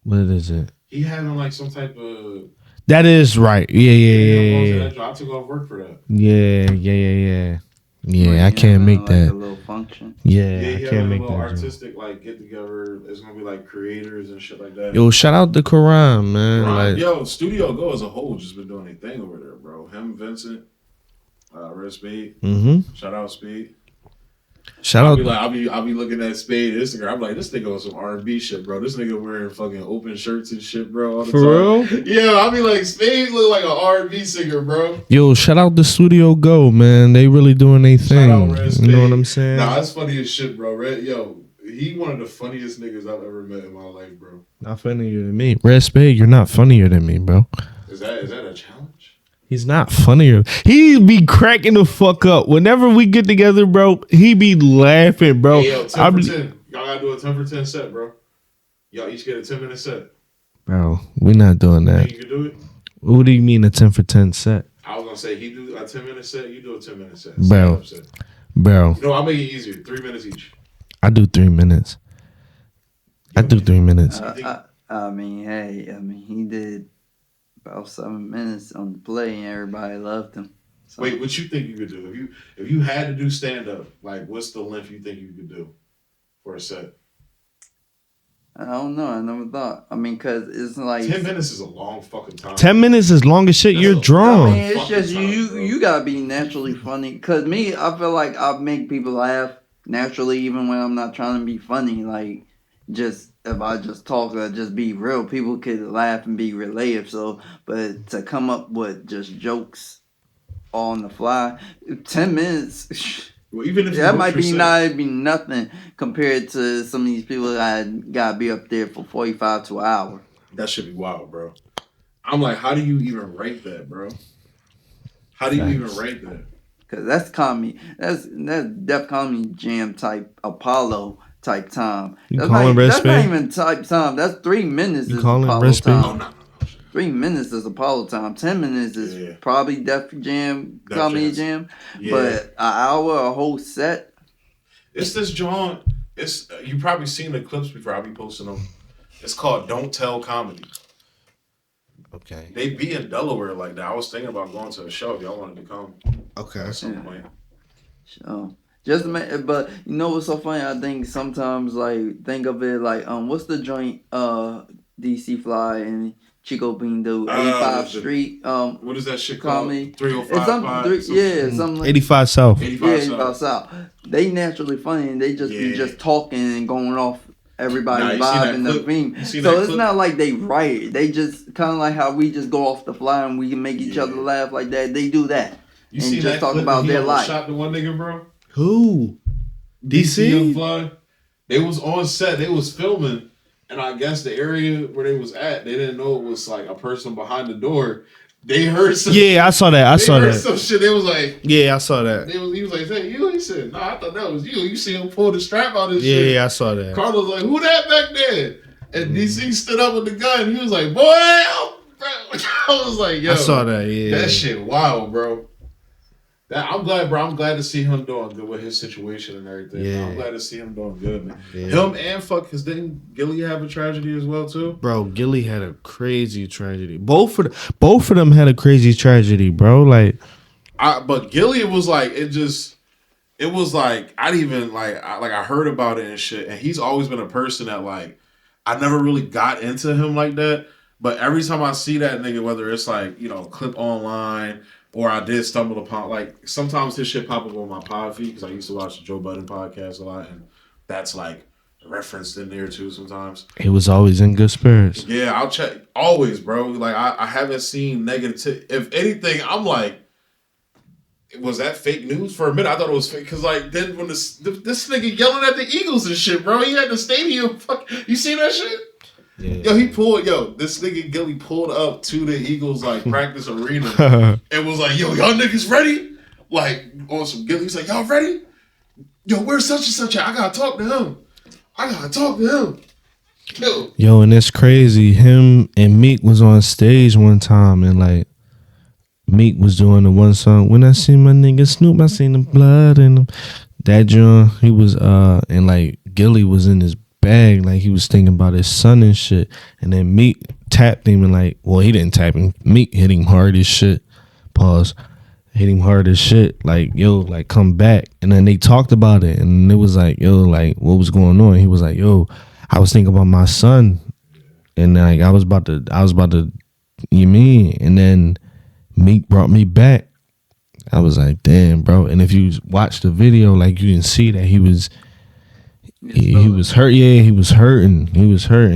What is it? He having like some type of. That is right. Yeah. I took off work for that. Yeah, I can't make like that. a little function. Yeah, I he can't having make a little that. artistic like get together. It's gonna be like creators and shit like that. Yo, shout out to Karan, man. Like, yo, Studio Go as a whole just been doing a thing over there, bro. Him, Vincent, Red Spade. mm-hmm. Shout out Spade. Shout out. I'll be looking at Spade Instagram. I'm like, this nigga on some R&B shit, bro. This nigga wearing fucking open shirts and shit, bro. All the For time. real? Yeah, I'll be like, Spade look like an R&B singer, bro. Yo, shout out to Studio Go, man. They really doing their thing. Shout out Red Spade. You know what I'm saying? Nah, that's funny as shit, bro. He one of the funniest niggas I've ever met in my life, bro. Not funnier than me. Red Spade, you're not funnier than me, bro. Is that a challenge? He's not funnier. He be cracking the fuck up. Whenever we get together, bro, he be laughing, bro. Hey, yo, 10 for 10. Y'all gotta do a 10 for 10 set, bro. Y'all each get a 10-minute set. Bro, we're not doing that. Think you can do it? What do you mean a 10 for 10 set? I was gonna say he do a 10-minute set, you do a 10-minute set. Bro. Set. Bro. No, I'll make it easier. 3 minutes each. I do 3 minutes. I do 3 minutes. I mean, he did about 7 minutes on the play, and everybody loved him. So. Wait, what you think you could do if you had to do stand up? Like, what's the length you think you could do for a set? I don't know. I never thought. I mean, cause it's like 10 minutes is a long fucking time. 10 minutes is long as shit. That's You're a- drunk. I mean, it's Fucking just time, bro. you gotta be naturally funny. Cause me, I feel like I make people laugh naturally, even when I'm not trying to be funny. Like, just if I just talk or just be real, people could laugh and be related. So, but to come up with just jokes on the fly, 10 minutes. Well, even if That you might book be your not set, even nothing compared to some of these people that gotta be up there for 45 to an hour. that should be wild, bro. I'm like, how do you even rate that, bro? How do you even rate that? Cause that's comedy. That's Def Comedy Jam type Apollo type time. You That's calling not, Red that's not Spade? even type time. That's 3 minutes. You is calling Apollo Red Spade? time. Oh, no. 3 minutes is Apollo time. 10 minutes is Yeah. probably Def Jam Def Comedy Jam. Jam. Yeah. But an hour, a whole set. It's this John. It's you probably seen the clips before. I'll be posting them. It's called Don't Tell Comedy. Okay. They be in Delaware like that. I was thinking about going to a show if y'all wanted to come Okay. at some Yeah. point. So just but you know what's so funny? I think sometimes like think of it like what's the joint DC Fly and Chico Bean do 85 Street What is that shit called? comedy. 305 It's something something like 85 South. 85 yeah, South. about South. They naturally funny and they just be Yeah. just talking and going off everybody's Nah, you seen vibe that and the clip? theme. You seen So that it's clip? not like they write. They just kind of like how we just go off the fly and we can make each other laugh like that. They do that. You And see just that talk clip about when he their almost life. shot the one nigga, bro? Who? DC? Young Fly. They was on set. They was filming, and I guess the area where they was at, they didn't know it was like a person behind the door. They heard some. Yeah, I saw that. I they saw heard that. some shit. They was like, Yeah, I saw that. he was like, "Is that you?" He said, "Nah, I thought that was you." You see him pull the strap out his Yeah, shit. yeah, I saw that. Carlos like, "Who that back there?" And DC stood up with the gun. He was like, "Boy," I was like, "Yo, I saw that. Yeah. that shit wild, bro." I'm glad, bro. I'm glad to see him doing good with his situation and everything. Yeah. I'm glad to see him doing good, man. Yeah. Him and cause didn't Gilly have a tragedy as well too? Bro, Gilly had a crazy tragedy. Both of them had a crazy tragedy, bro. Like, But Gilly was like, it was like I didn't even I heard about it and shit. And he's always been a person that like I never really got into him like that. But every time I see that nigga, whether it's like clip online. Or I did stumble upon, like, sometimes his shit pop up on my pod feed because I used to watch the Joe Budden podcast a lot, and that's, like, referenced in there, too, sometimes. he was always in good spirits. Yeah, I'll check. Always, bro. Like, I haven't seen negative. If anything, I'm like, was that fake news? For a minute, I thought it was fake. Because, like, then when this nigga yelling at the Eagles and shit, bro, he had the stadium. You seen that shit? Yo, this nigga Gilly pulled up to the Eagles like practice arena and was like, yo, y'all niggas ready? Like on some Gilly, he's like, y'all ready? Yo, where's such and such at? I gotta talk to him. Yo, and it's crazy. Him and Meek was on stage one time, and like Meek was doing the one song. When I see my nigga Snoop, I seen the blood in him. That John, he was and like Gilly was in his bag, like he was thinking about his son and shit. And then Meek tapped him and like, well, he didn't tap him. Meek hit him hard as shit. Pause. Hit him hard as shit. Like, yo, like come back. And then they talked about it, and it was like, yo, like what was going on? He was like, yo, I was thinking about my son, and like I was about to, you mean? And then Meek brought me back. I was like, damn, bro. And if you watch the video, like you can see that he was hurt. Yeah, he was hurting.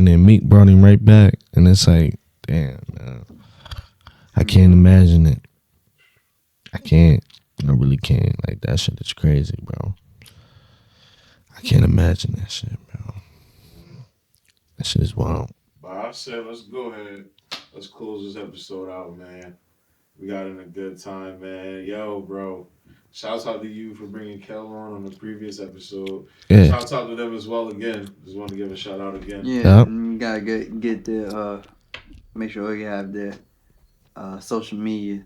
And Meek brought him right back. And it's like, damn, man. I can't imagine it. I really can't. Like that shit is crazy, bro. I can't imagine that shit, bro. That shit is wild. But I said, let's go ahead. Let's close this episode out, man. We got in a good time, man. Yo, bro. Shouts out to you for bringing Kel on the previous episode. Yeah. Shouts out to them as well again. Just want to give a shout out again. Yeah, and you gotta get their make sure you have their social media.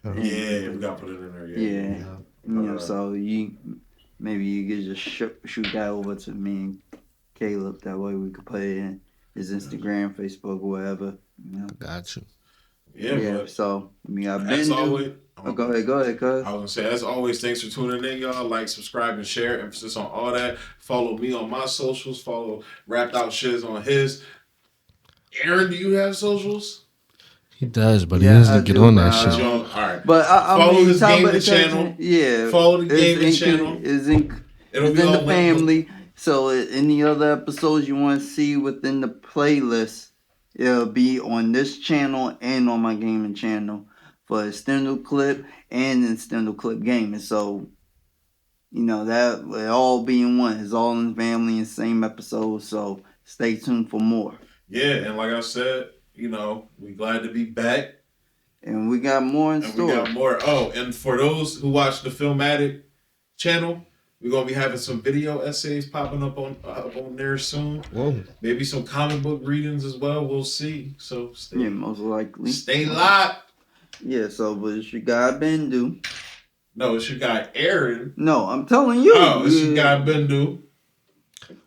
Yeah, we gotta put it in there. Yeah. You know, so you could just shoot that over to me and Caleb. That way we could put it in his Instagram, Facebook, whatever. You know. Got you. Yeah. So we got as always. Go ahead, cuz. I was gonna say, as always, thanks for tuning in, y'all. Like, subscribe, and share. Emphasis on all that. Follow me on my socials. Follow Rapped Out Shizz on his. Aaron, do you have socials? He does, but he doesn't get on that shit. All right. But follow his gaming channel. Yeah. Follow the gaming channel. It's in the family. So any other episodes you want to see within the playlist, it'll be on this channel and on my gaming channel for Extendo Clip and Extendo Clip Gaming. So, you know, that will all be in one. It's all in the family in the same episode. So stay tuned for more. Yeah, and like I said, you know, we glad to be back. And we got more in store. We got more. Oh, and for those who watch the Filmmatic channel, we're gonna be having some video essays popping up on there soon. Whoa. Maybe some comic book readings as well. We'll see. So most likely. Stay locked. Yeah, so but it's your guy Bendu. No, it's your guy Aaron. No, I'm telling you. Oh, it's your guy Bendu.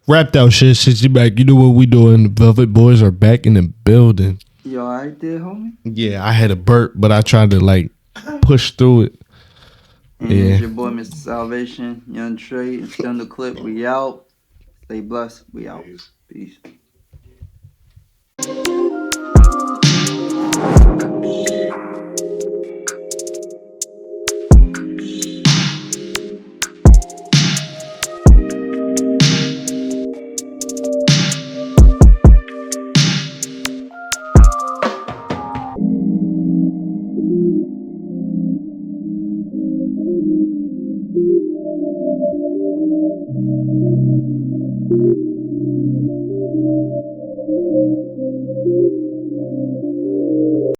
Rapped Out Shit, shit, you back. You know what we doing? The Velvet Boys are back in the building. You alright there, homie? Yeah, I had a burp, but I tried to like push through it. And it's your boy Mr. Salvation, Young Trey, Extendo Clip. We out. Stay blessed. We out. Peace.